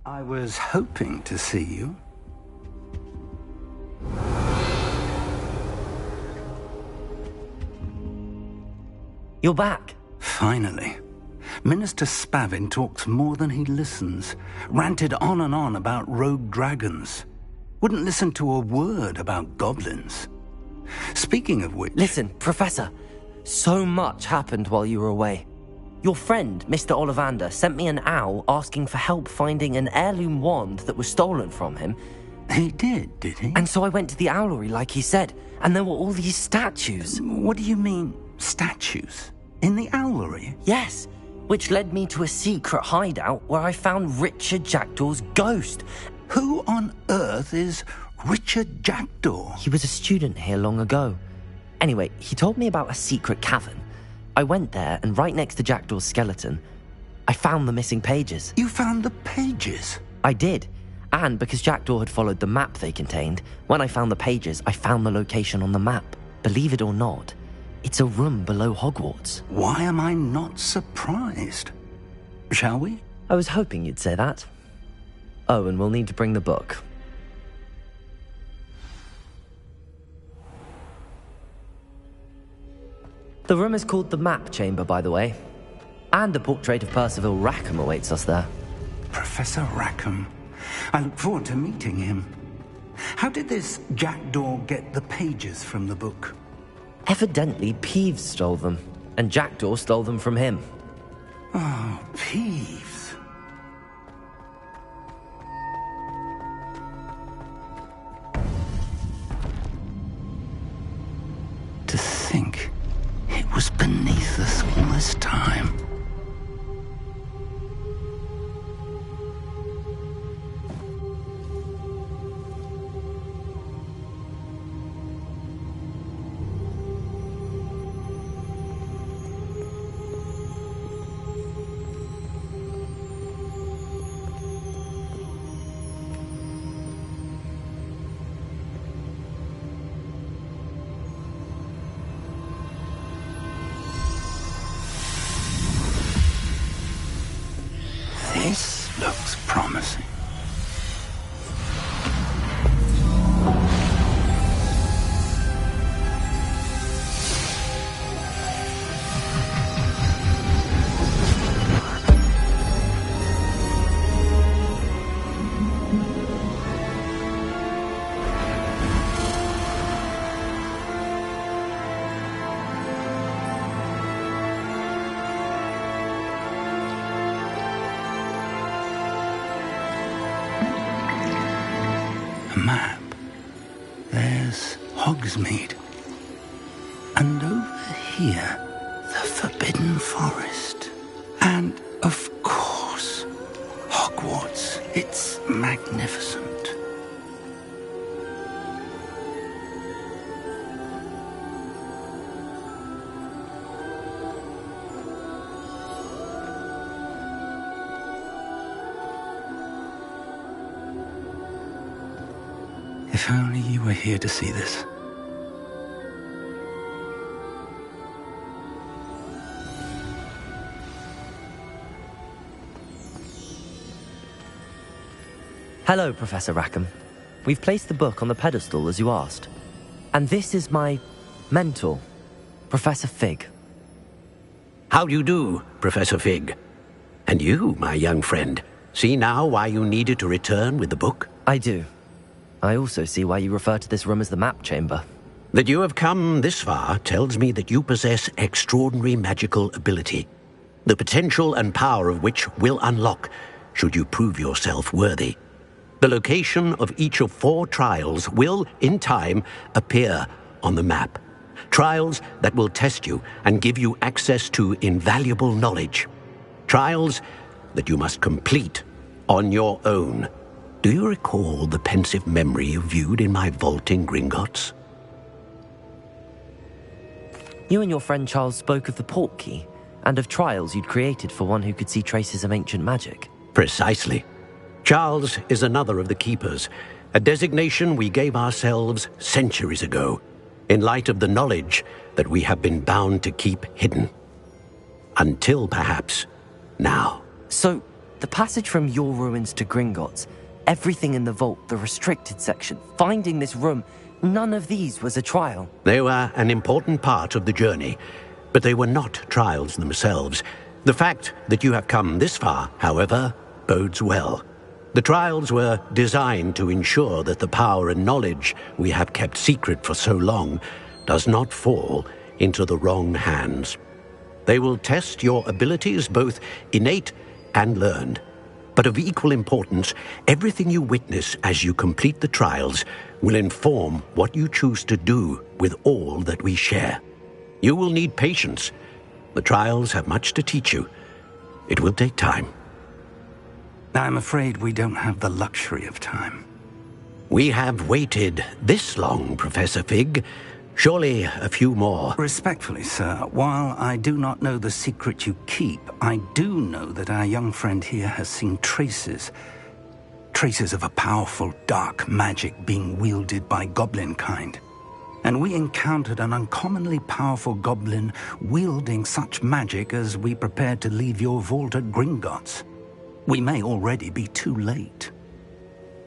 I was hoping to see you. You're back. Finally. Minister Spavin talks more than he listens. Ranted on and on about rogue dragons. Wouldn't listen to a word about goblins. Speaking of which... Listen, Professor. So much happened while you were away. Your friend, Mr. Ollivander, sent me an owl asking for help finding an heirloom wand that was stolen from him. He did he? And so I went to the owlery like he said, and there were all these statues. What do you mean, statues? In the owlery? Yes, which led me to a secret hideout where I found Richard Jackdaw's ghost. Who on earth is Richard Jackdaw? He was a student here long ago. Anyway, he told me about a secret cavern. I went there, and right next to Jackdaw's skeleton, I found the missing pages. You found the pages? I did. And because Jackdaw had followed the map they contained, when I found the pages, I found the location on the map. Believe it or not, it's a room below Hogwarts. Why am I not surprised? Shall we? I was hoping you'd say that. Oh, and we'll need to bring the book. The room is called the Map Chamber, by the way. And a portrait of Percival Rackham awaits us there. Professor Rackham. I look forward to meeting him. How did this Jackdaw get the pages from the book? Evidently, Peeves stole them, and Jackdaw stole them from him. Oh, Peeves. To think it was beneath us all this time. Looks promising. A map. There's Hogsmeade. And over here, the Forbidden Forest. And, of course, Hogwarts. It's magnificent. If only you were here to see this. Hello, Professor Rackham. We've placed the book on the pedestal as you asked. And this is my mentor, Professor Fig. How do you do, Professor Fig? And you, my young friend, see now why you needed to return with the book? I do. I also see why you refer to this room as the map chamber. That you have come this far tells me that you possess extraordinary magical ability, the potential and power of which will unlock should you prove yourself worthy. The location of each of 4 trials will, in time, appear on the map. Trials that will test you and give you access to invaluable knowledge. Trials that you must complete on your own. Do you recall the pensive memory you viewed in my vault in Gringotts? You and your friend Charles spoke of the portkey and of trials you'd created for one who could see traces of ancient magic. Precisely. Charles is another of the Keepers, a designation we gave ourselves centuries ago, in light of the knowledge that we have been bound to keep hidden. Until, perhaps, now. So, the passage from your ruins to Gringotts, everything in the vault, the restricted section, finding this room, none of these was a trial. They were an important part of the journey, but they were not trials themselves. The fact that you have come this far, however, bodes well. The trials were designed to ensure that the power and knowledge we have kept secret for so long does not fall into the wrong hands. They will test your abilities, both innate and learned. But of equal importance, everything you witness as you complete the trials will inform what you choose to do with all that we share. You will need patience. The trials have much to teach you. It will take time. I'm afraid we don't have the luxury of time. We have waited this long, Professor Fig. Surely a few more. Respectfully, sir, while I do not know the secret you keep, I do know that our young friend here has seen traces of a powerful dark magic being wielded by goblin kind. And we encountered an uncommonly powerful goblin wielding such magic as we prepared to leave your vault at Gringotts. We may already be too late.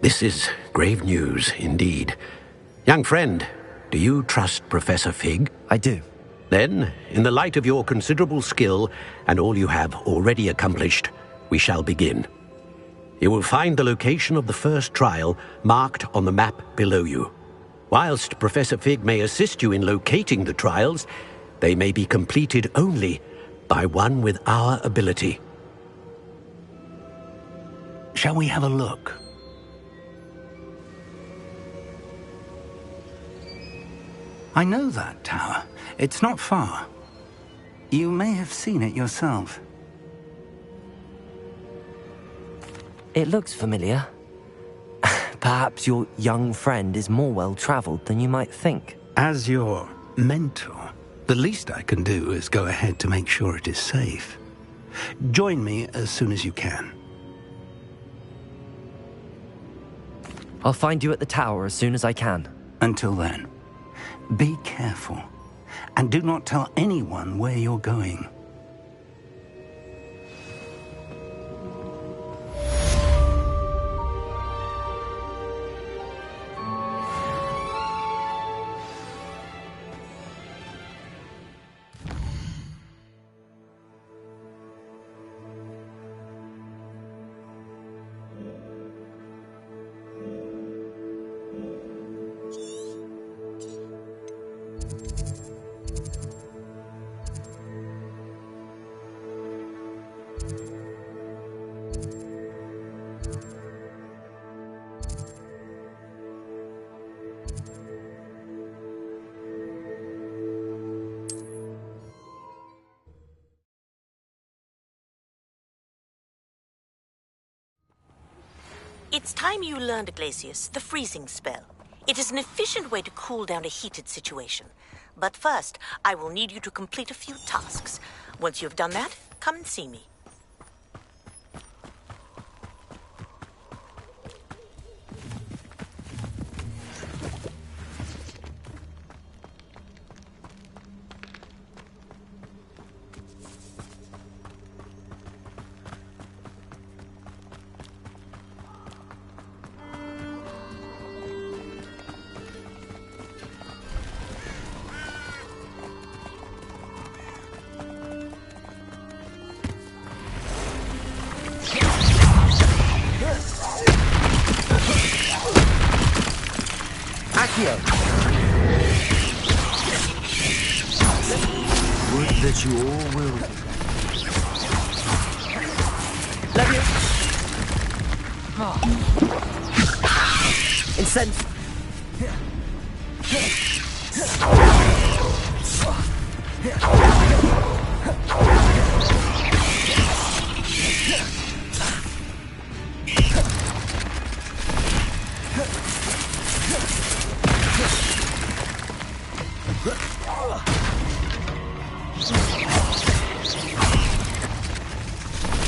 This is grave news indeed. Young friend, do you trust Professor Fig? I do. Then, in the light of your considerable skill and all you have already accomplished, we shall begin. You will find the location of the first trial marked on the map below you. Whilst Professor Fig may assist you in locating the trials, they may be completed only by one with our ability. Shall we have a look? I know that tower. It's not far. You may have seen it yourself. It looks familiar. Perhaps your young friend is more well-traveled than you might think. As your mentor, the least I can do is go ahead to make sure it is safe. Join me as soon as you can. I'll find you at the tower as soon as I can. Until then, be careful, and do not tell anyone where you're going. It's time you learned, Glacius, the freezing spell. It is an efficient way to cool down a heated situation. But first, I will need you to complete a few tasks. Once you have done that, come and see me. Would that you all will. Levio! Incense!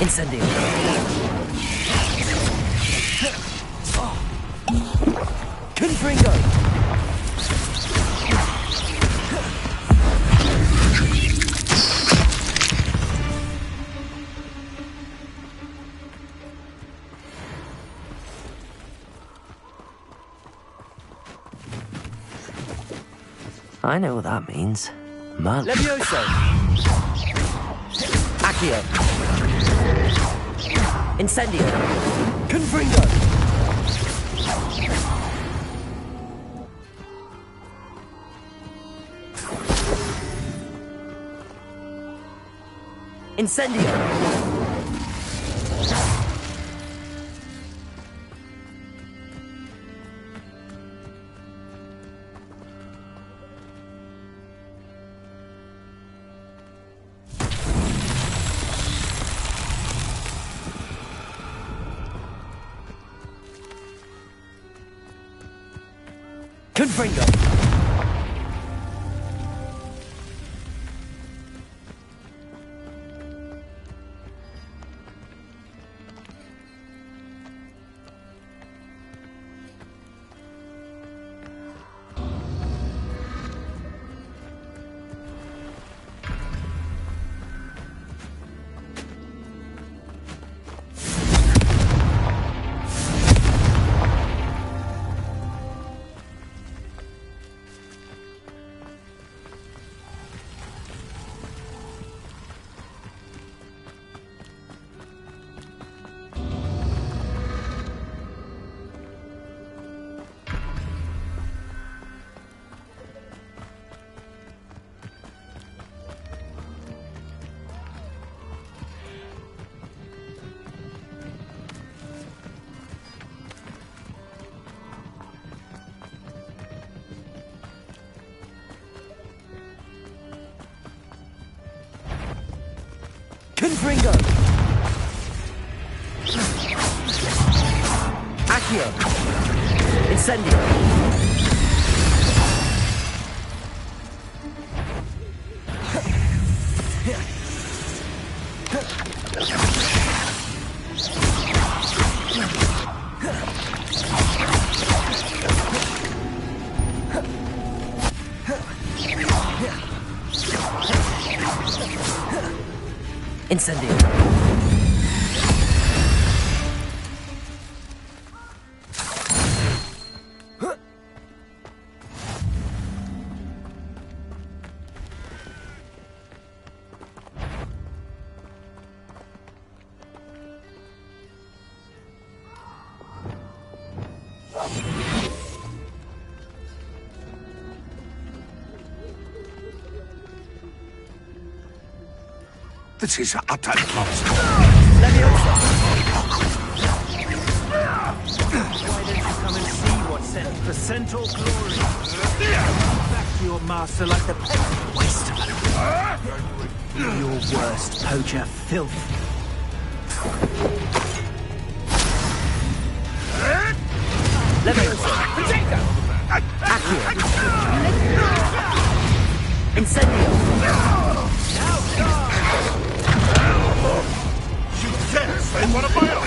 Incendio. Confringo! I know what that means. Merlin. Levioso! Accio! Incendio! Confringo! Incendio! Confringo! Confringo! Accio! Incendio! Incendio! This is utter nonsense. Leviosa! Why don't you come and see what sent the Centaur glory? Back to your master like the pet. Waste of it. Your worst poacher filth. Leviosa! Accio! Incendio! You dare say one of my own!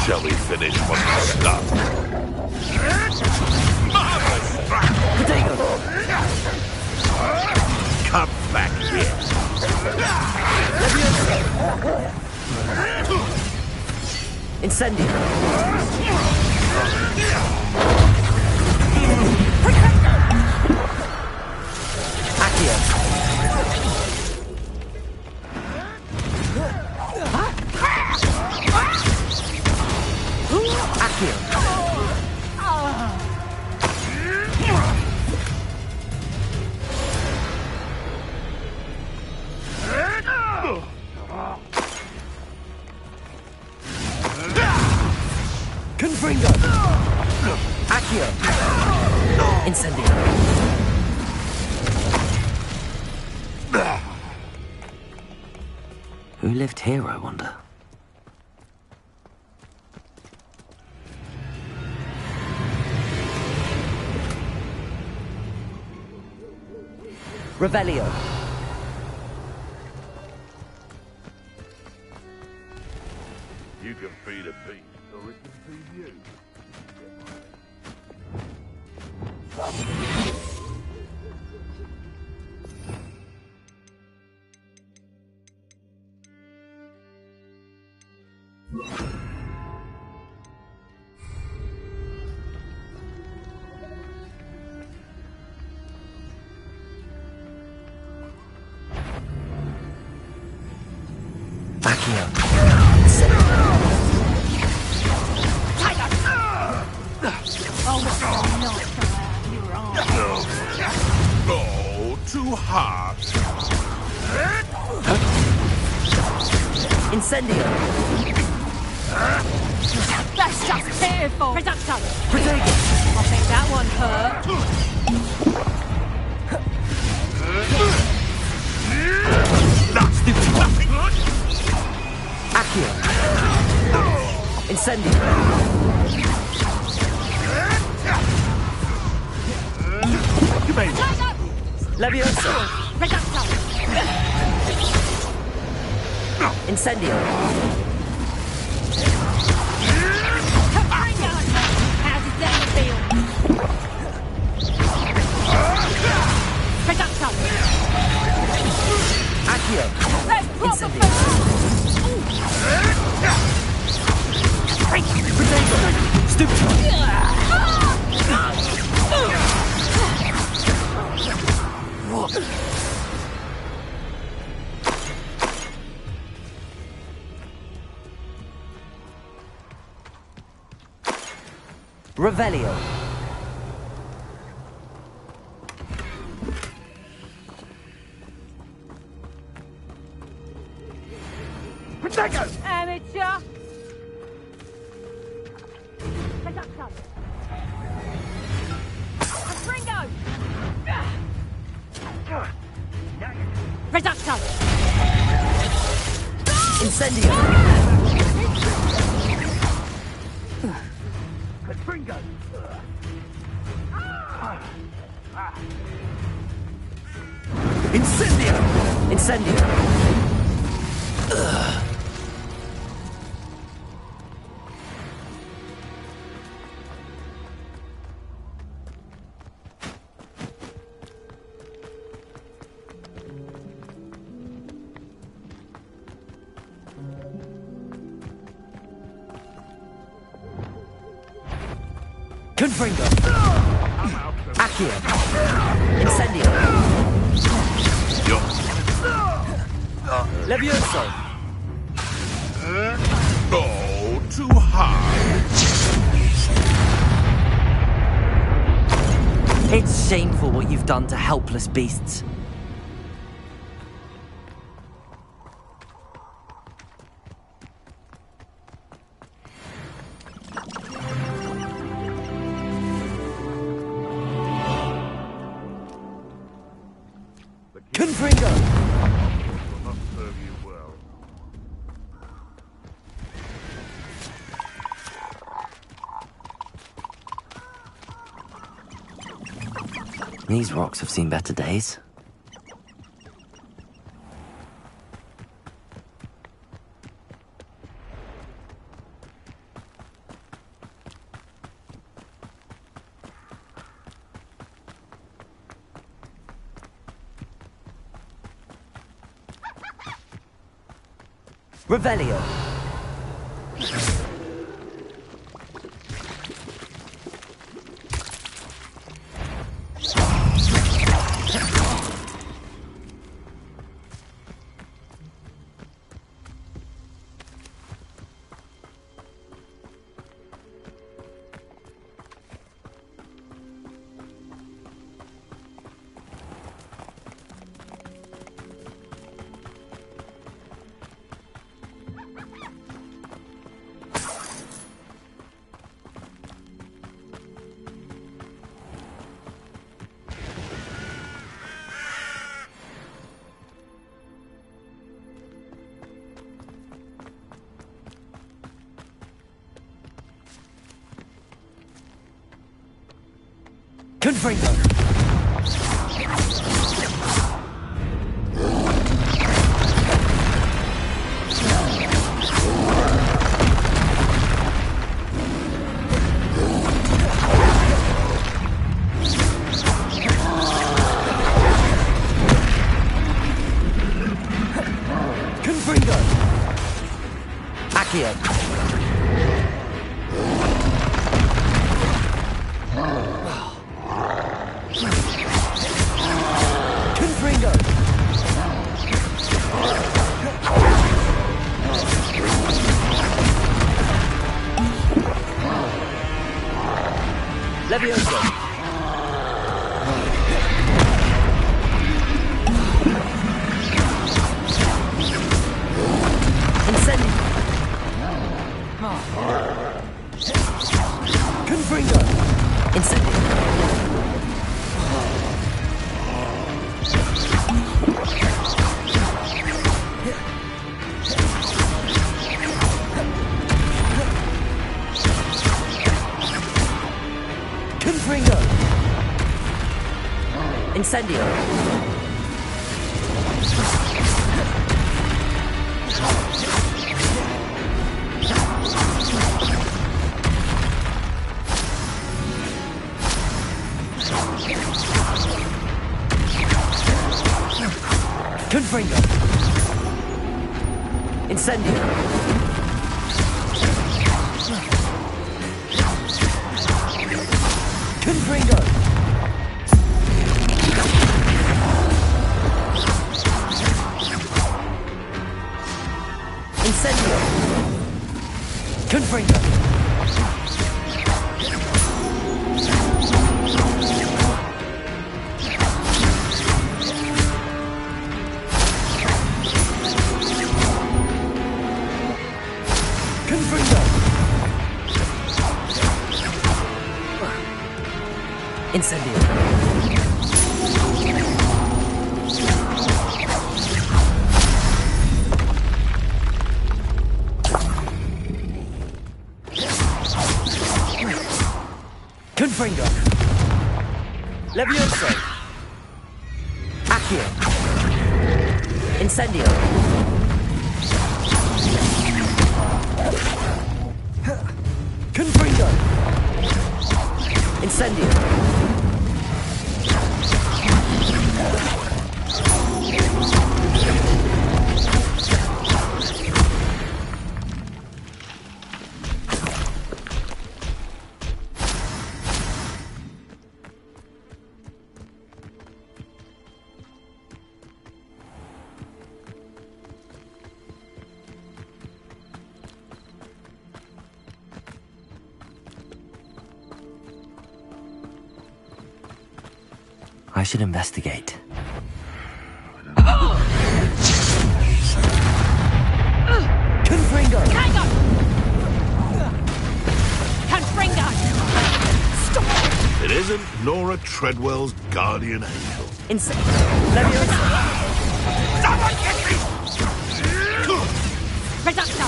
Shall we finish what we started? Marvelous! Potato! Come back here! Leviosa! Incendio! Accio! Accio! Confringo! Accio! Incendio! Who lived here, I wonder? Revelio! You can feed a beast, or it can feed you. Accio! Oh, too hard. Incendio! That's just pitiful! Reducto! Protego! I think that one hurt. Nothing good. Accio! Incendio! You made it. Leviosa! Reducto! Incendio! Confringo! How does that feel? Reducto! Accio! Let's proper Incendio! Protego! Stupid! Revelio! Protego! Amateur! Reducto! Confringo! Reducto! Incendio! Confringo! Incendio! Incendio! Confringo! Accio! Incendio! Levioso! Oh, too hard. It's shameful what you've done to helpless beasts. Confringo! Will not serve you well. these rocks have seen better days. Revelio. Confringo. Confringo. Accio. Confringo. Levioso. Incendio. Confringo. Incendio. Confringo. Incendio. Confringo. Incendio. Confringo. Incendio. Confringo. Confringo. Incendio. Confringo. Levioso. Accio. Incendio. Confringo. Incendio. I should investigate. Confringo. Hang on! Confringo! Stop! It isn't Nora Treadwell's guardian angel. Levioso. Someone get me! Reducto!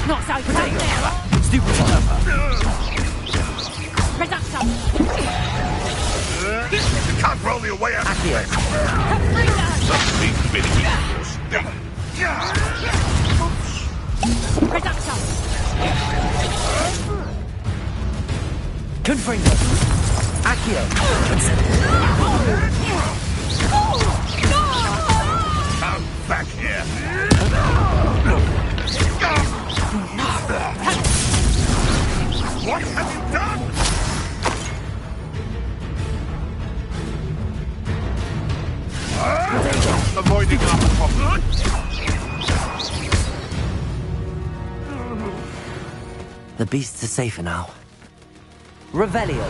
Not so fast there! Stupefy. Reduction. You can't roll your way out of Accio. Reduction. Confringo. Accio. Come back here. What have you done? Avoiding our problem. The beasts are safer now. Revelio.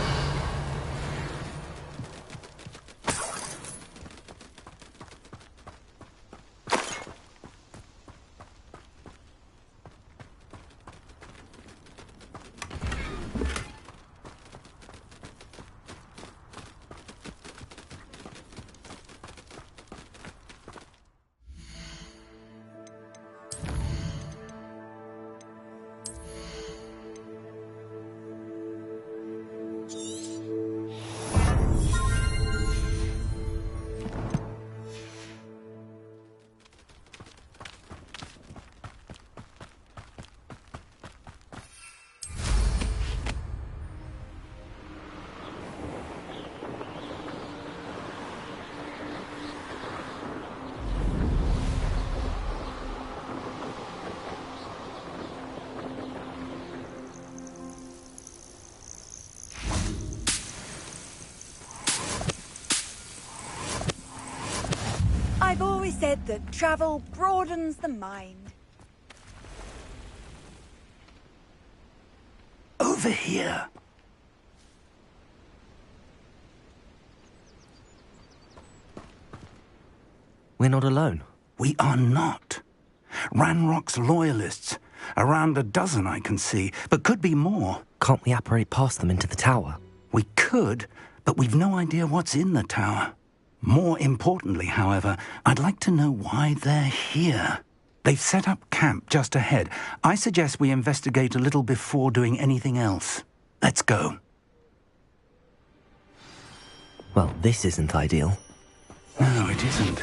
I've always said that travel broadens the mind. Over here. We're not alone. We are not. Ranrock's loyalists. Around a dozen I can see, but could be more. Can't we apparate past them into the tower? We could, but we've no idea what's in the tower. More importantly, however, I'd like to know why they're here. They've set up camp just ahead. I suggest we investigate a little before doing anything else. Let's go. Well, this isn't ideal. No, it isn't.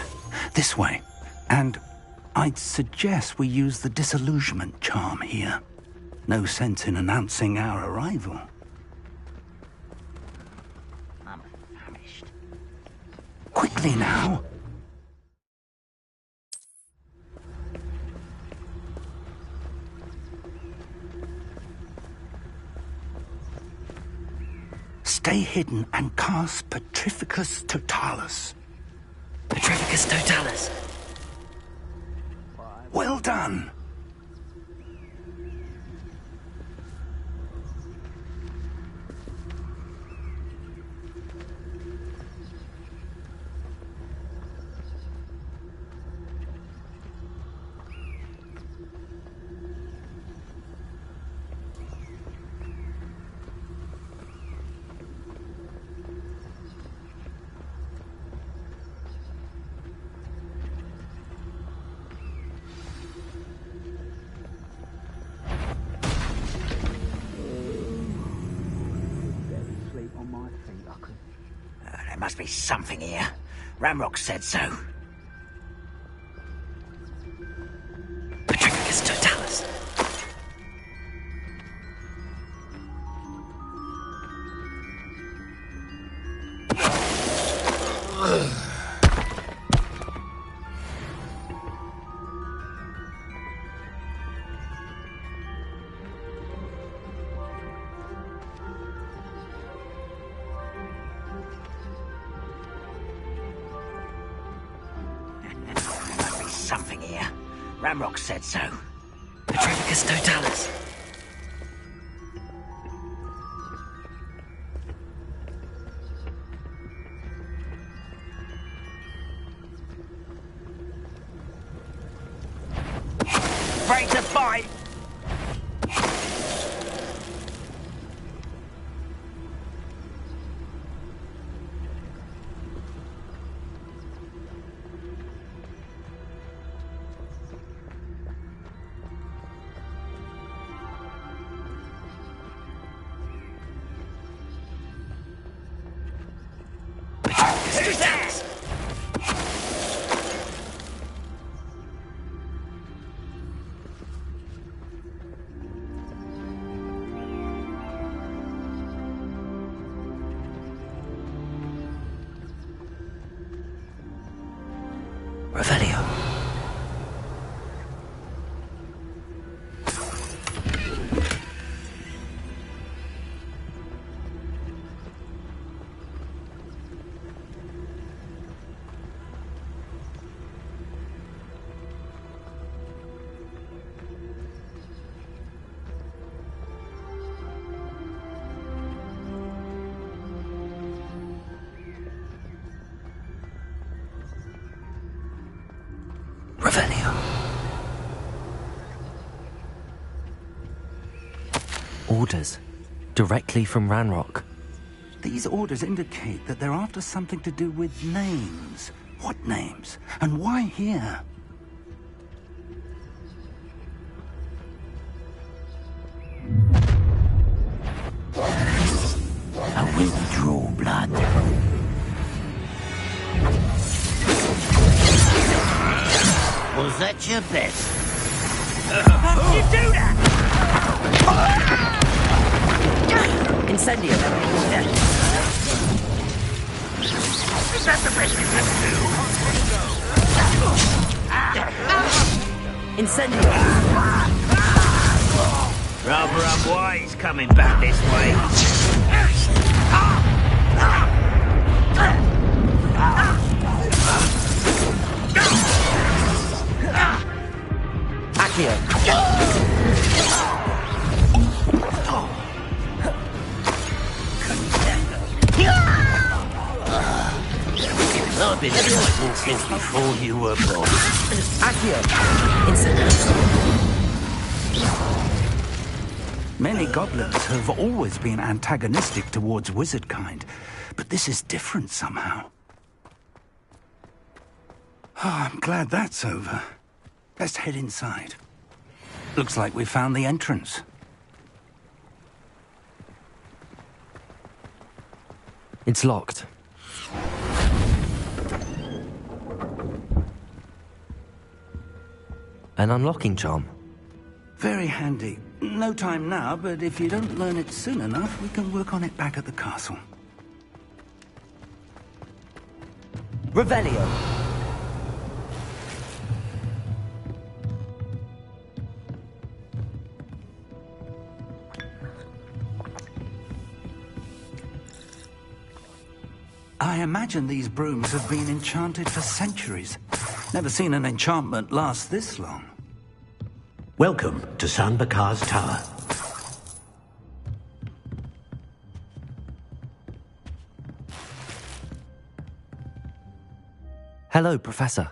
This way. And I'd suggest we use the disillusionment charm here. No sense in announcing our arrival. I'm famished. Quickly now. Stay hidden and cast Petrificus Totalis. Petrificus Totalis. Well done. There must be something here. Ramrock said so. Petrificus Totalis. Something here. Ramrock said so. Petrificus Totalis. Break the fight! Resistance! Revelio. Revelio. Orders. Directly from Ranrock. These orders indicate that they're after something to do with names. What names? And why here? I will draw blood. Was that your best? How did you do that? Incendio. Is that the best you can do? Incendio. Rather unwise coming back this way. Accio. I've been fighting since before you were born. Accio. Incendio. Many goblins have always been antagonistic towards wizard kind, but this is different somehow. Oh, I'm glad that's over. Let's head inside. Looks like we found the entrance. It's locked. An unlocking charm. Very handy. No time now, but if you don't learn it soon enough, we can work on it back at the castle. Revelio. I imagine these brooms have been enchanted for centuries. Never seen an enchantment last this long. Welcome to San Bakar's Tower. Hello, Professor.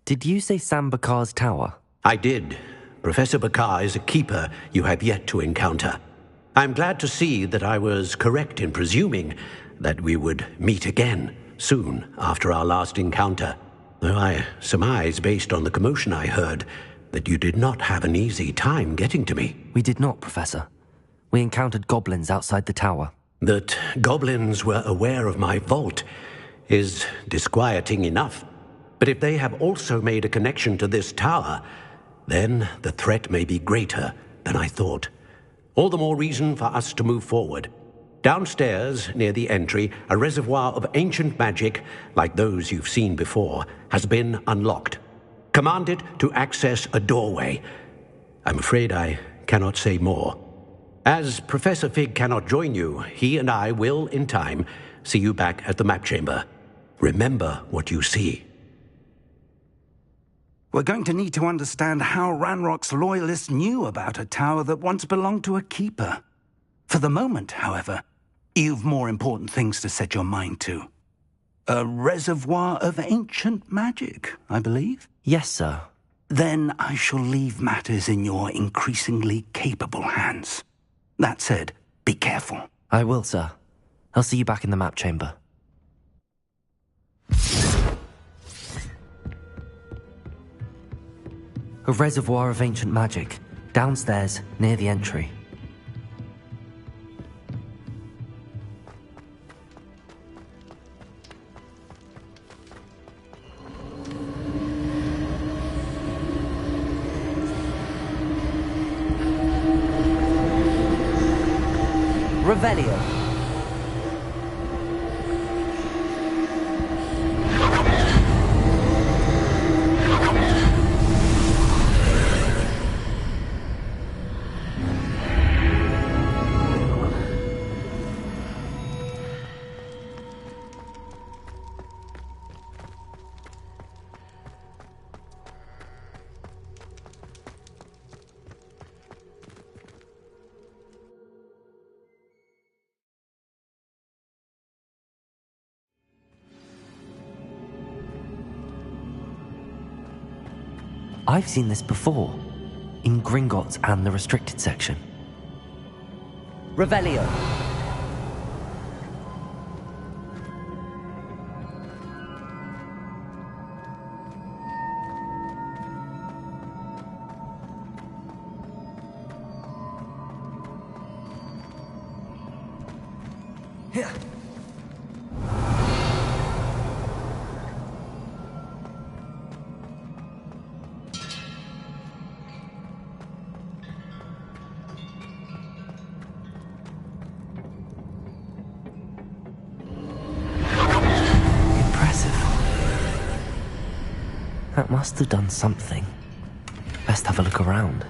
Did you say Sam Bakar's tower? I did. Professor Bakar is a keeper you have yet to encounter. I'm glad to see that I was correct in presuming that we would meet again soon after our last encounter. Though I surmise, based on the commotion I heard, that you did not have an easy time getting to me. We did not, Professor. We encountered goblins outside the tower. That goblins were aware of my vault is disquieting enough. But if they have also made a connection to this tower, then the threat may be greater than I thought. All the more reason for us to move forward. Downstairs, near the entry, a reservoir of ancient magic, like those you've seen before, has been unlocked. Command it to access a doorway. I'm afraid I cannot say more. As Professor Fig cannot join you, he and I will, in time, see you back at the map chamber. Remember what you see. We're going to need to understand how Ranrock's loyalists knew about a tower that once belonged to a keeper. For the moment, however, you've more important things to set your mind to. A reservoir of ancient magic, I believe? Yes, sir. Then I shall leave matters in your increasingly capable hands. That said, be careful. I will, sir. I'll see you back in the map chamber. A reservoir of ancient magic, downstairs, near the entry. Revelio. I've seen this before, in Gringotts and the restricted section. Revelio. That must have done something. Best have a look around.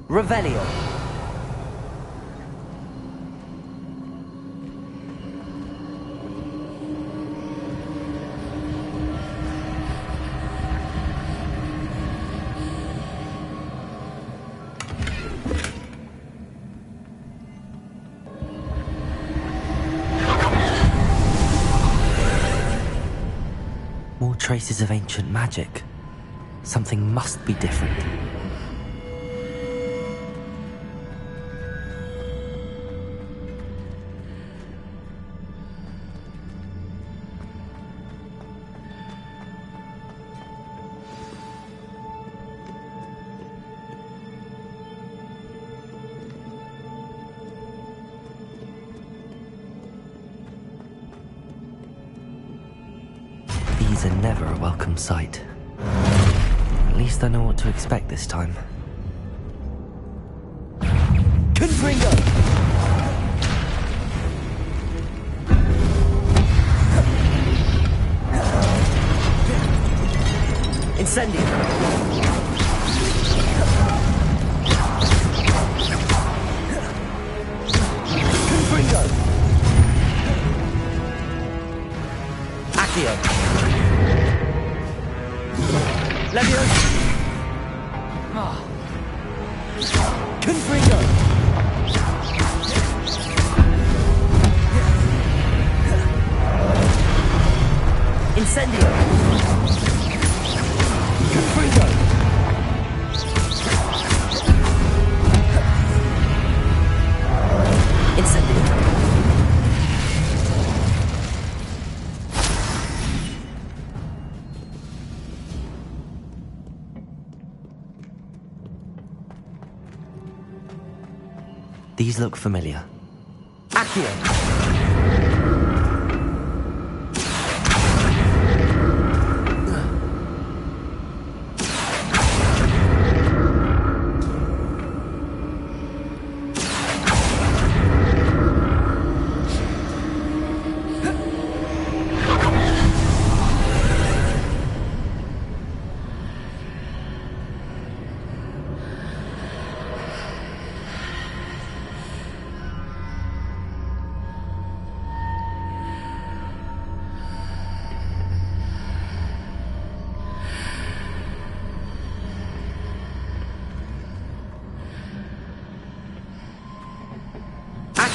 Revelio. More traces of ancient magic. Something must be different. These are never a welcome sight. At least I know what to expect this time. Confringo! Incendio! Confringo! Accio! Leviosa! Confringo! Incendio! Confringo! Incendio! These look familiar. Accio!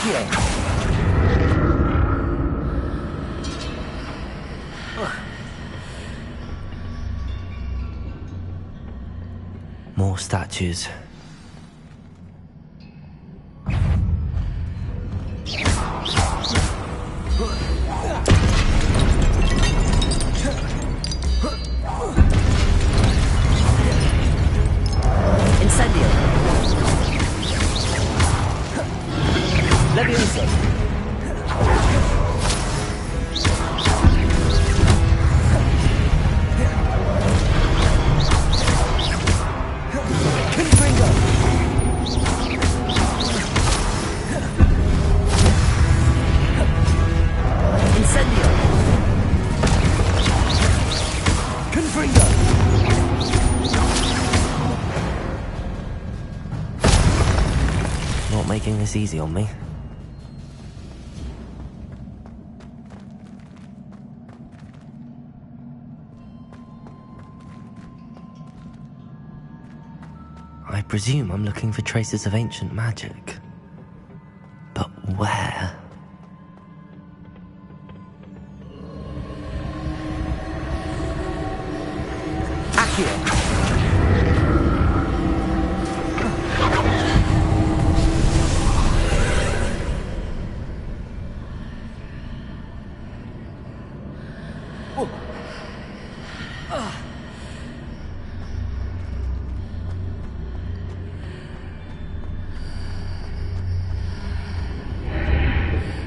Accio! More statues. Incendio! Leviosa! Not making this easy on me. I presume I'm looking for traces of ancient magic. But where? Accio!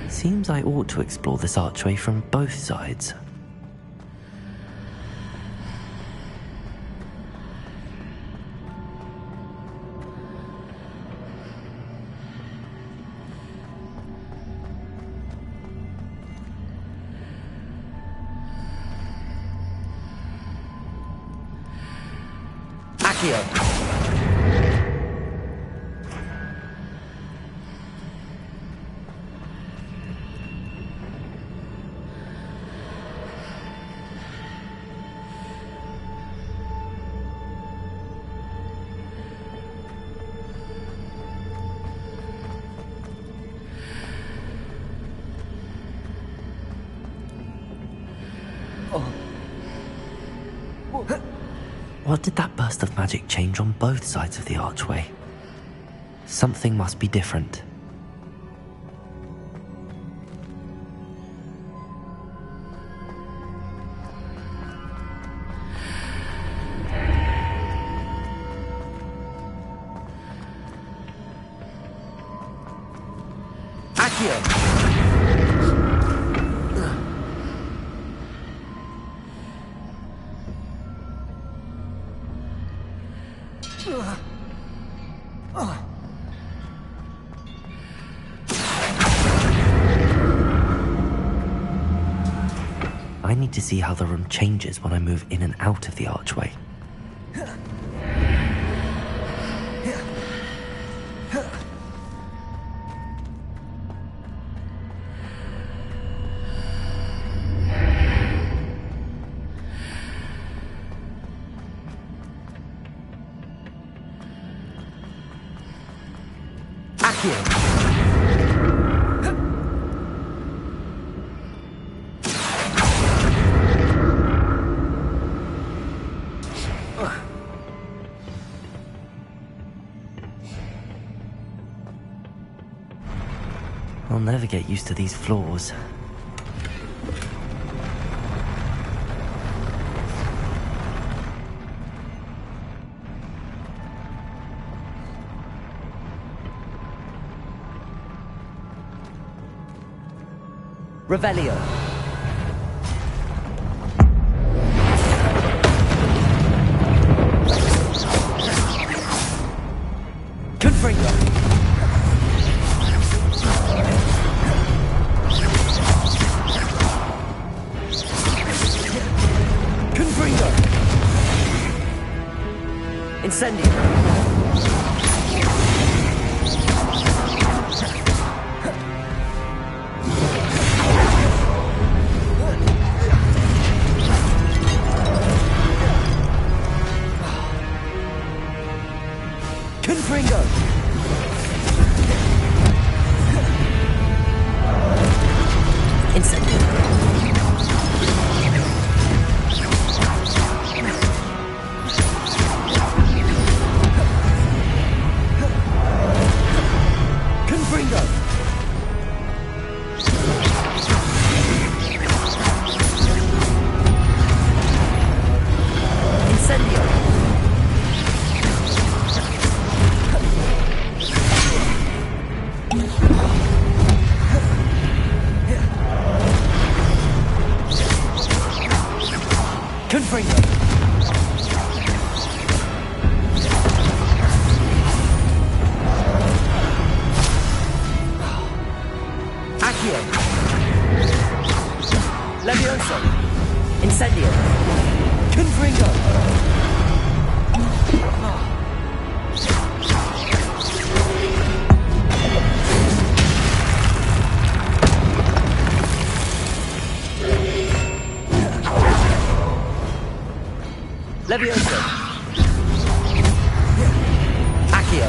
Seems I ought to explore this archway from both sides. Accio! What did that burst of magic change on both sides of the archway? Something must be different. Accio! I need to see how the room changes when I move in and out of the archway. Accio! I'll never get used to these floors. Revelio. Confringo. Incendio! Confringo! Incendio. Confringo. Incendio. Confringo. Accio. Levioso. Incendio. Confringo. Levioso. Accio.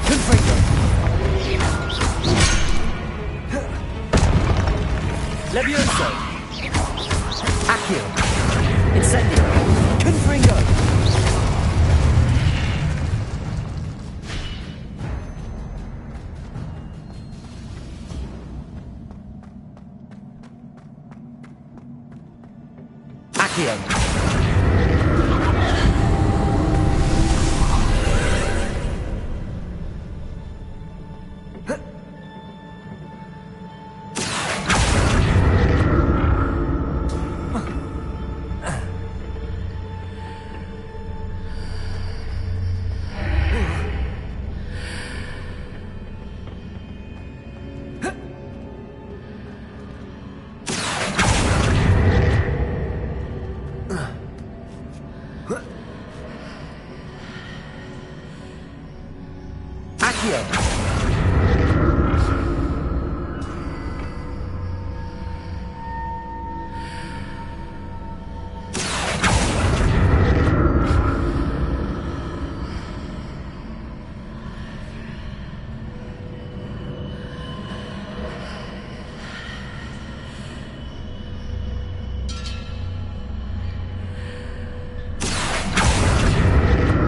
Confringo. Levioso. Accio. Incendio. Confringo. Accio.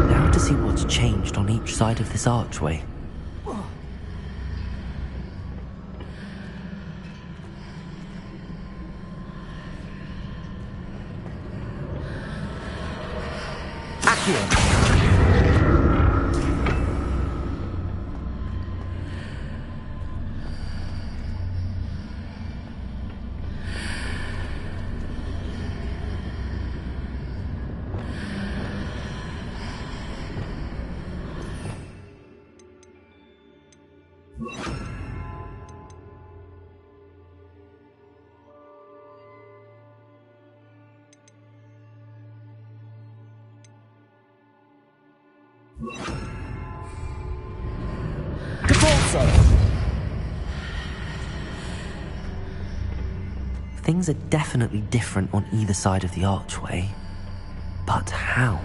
Now to see what's changed on each side of this archway. Things are definitely different on either side of the archway. But how?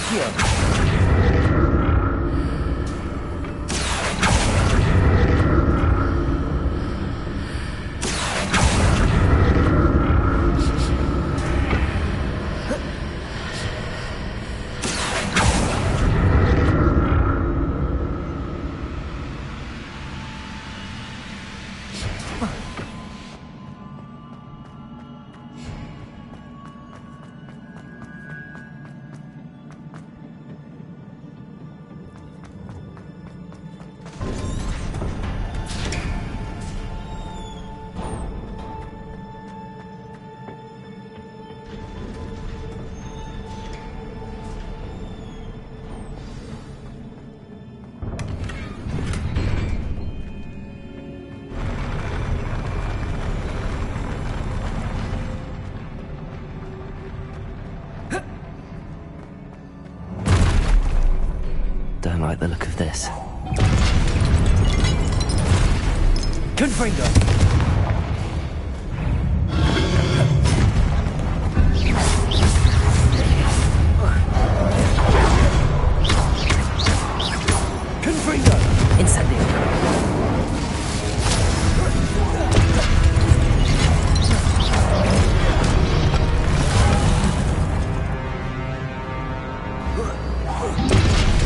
Accio! Don't like the look of this. Confringo! Confringo! Incendio!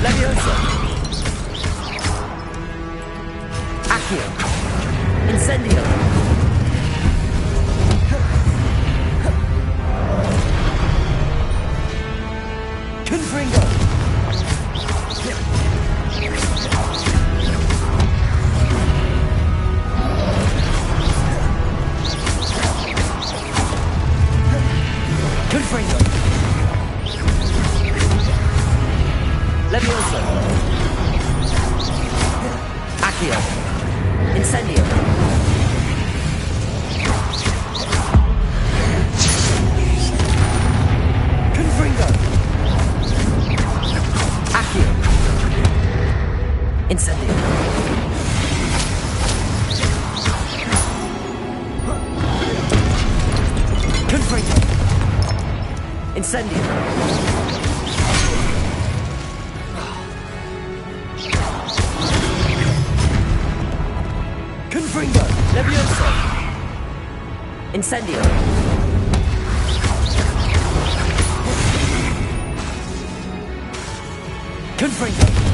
Leviosa! Accio! Incendio! Confringo! Confringo! Leviosa! Accio! Incendio! Confringo! Accio! Incendio! Confringo! Incendio! Confringo! Leviosa! Incendio! Confringo!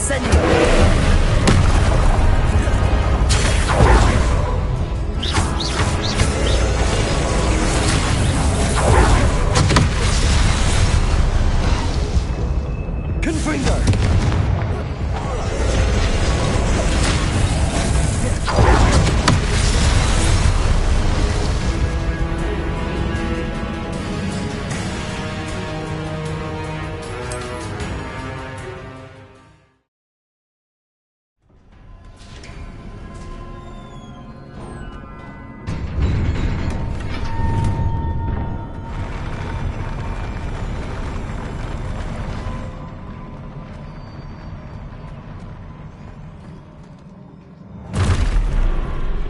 Incendio!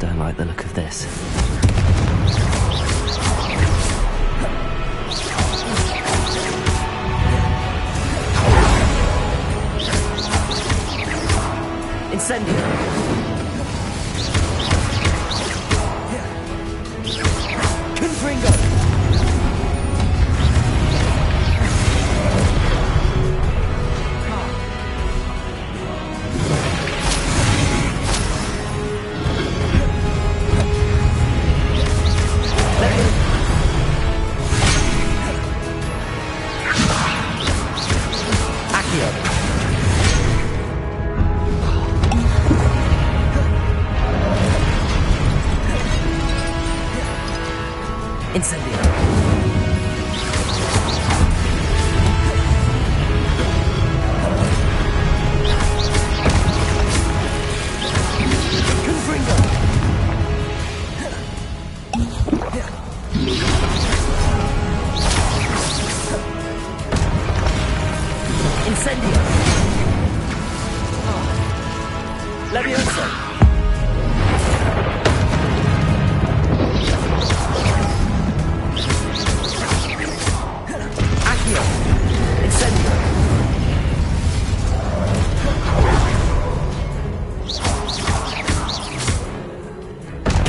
Don't like the look of this. Incendio! Confringo! Incendio!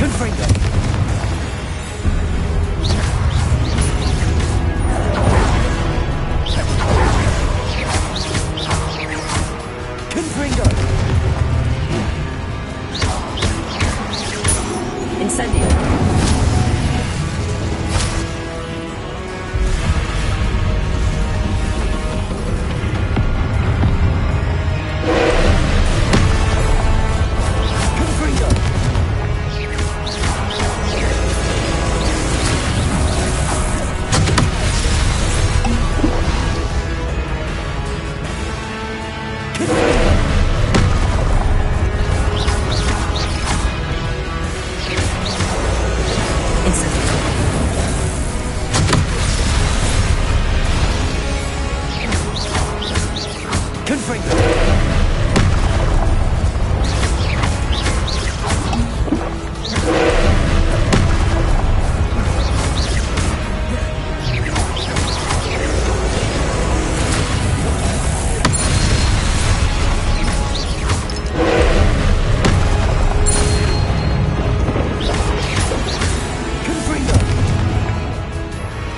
Confringo!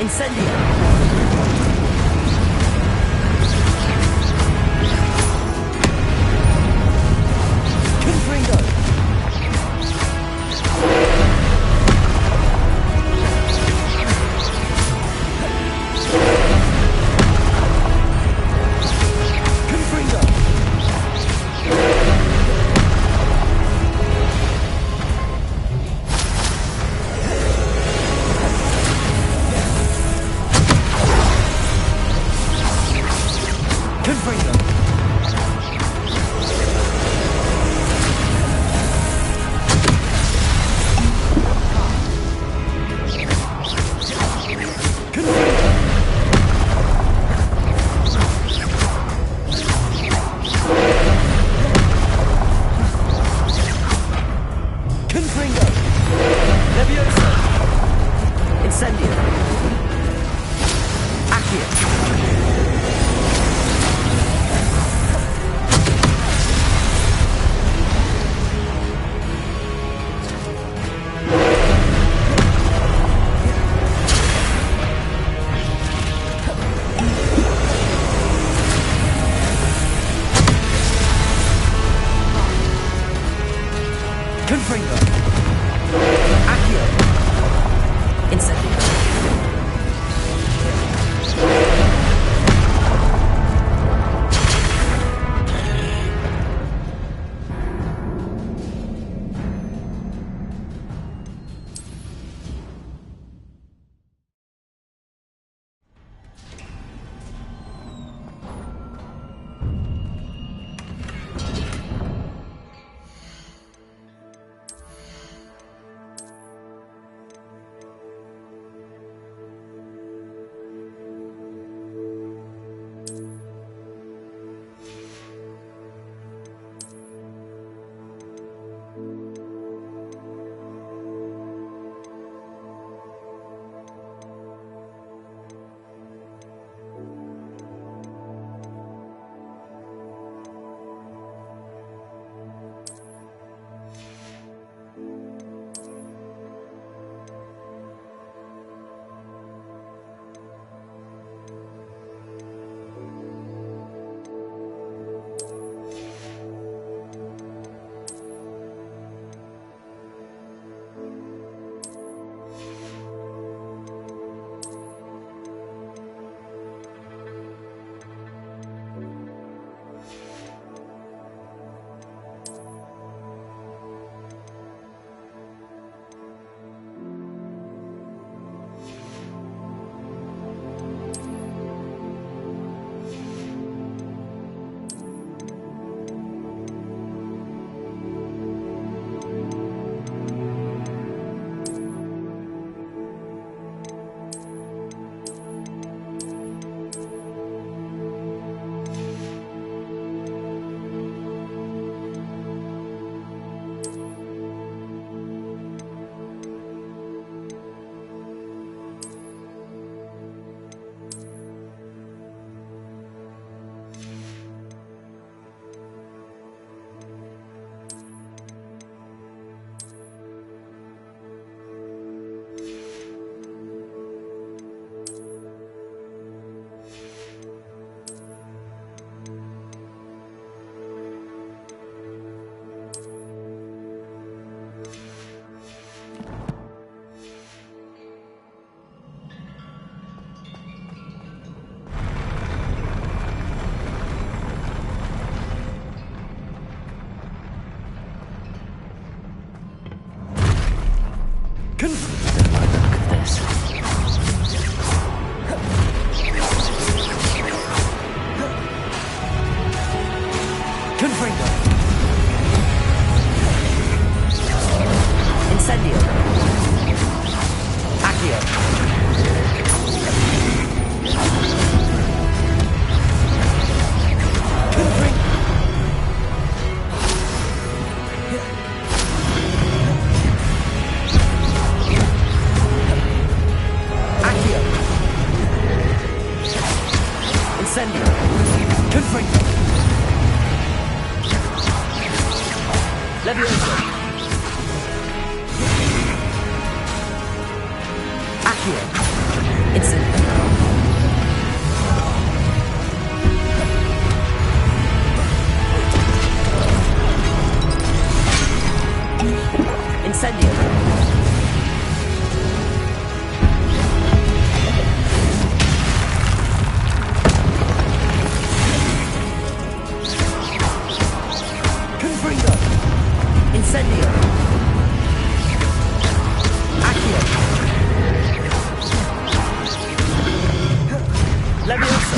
Incendio! Leviosa! Confringo! Levioso! Accio! Incendio! Incendio! Confringo! Incendio! Accio! Levioso!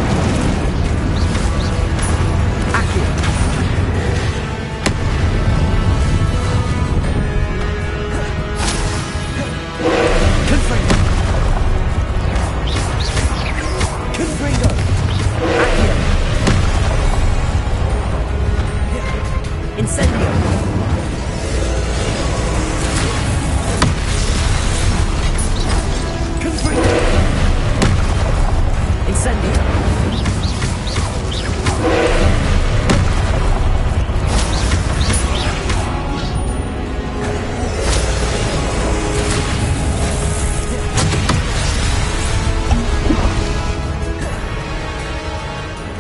Incendio!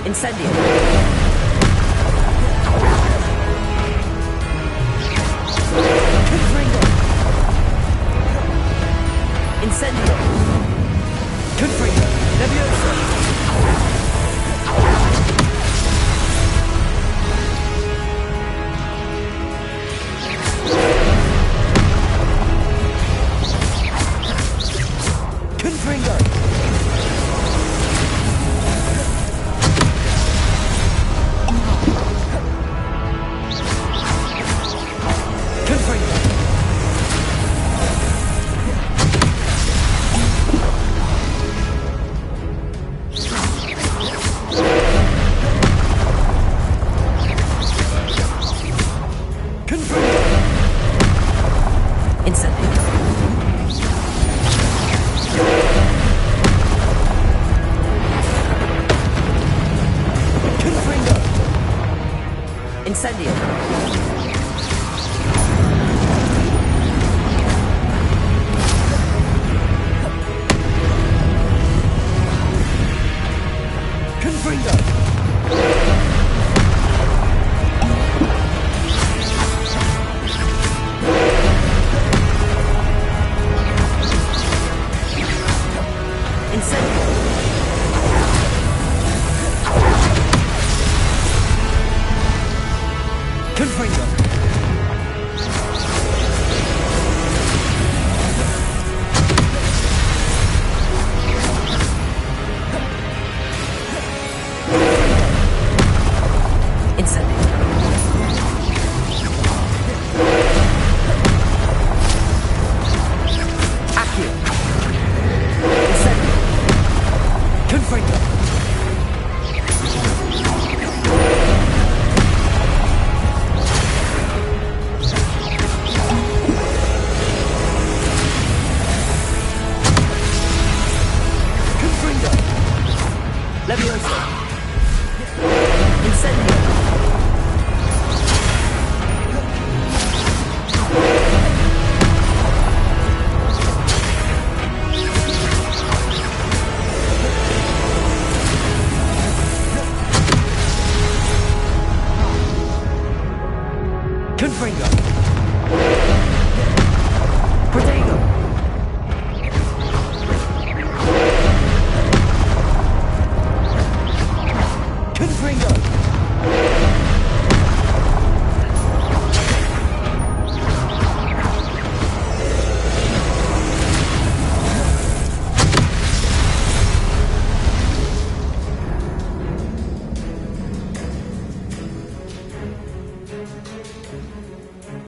Incendio! Confringo! Incendio! Confringo! Levioso! Confringo! Incendio! Confringo! Incendio! Confringo! Incendio! Accio! Incendio! Confringo!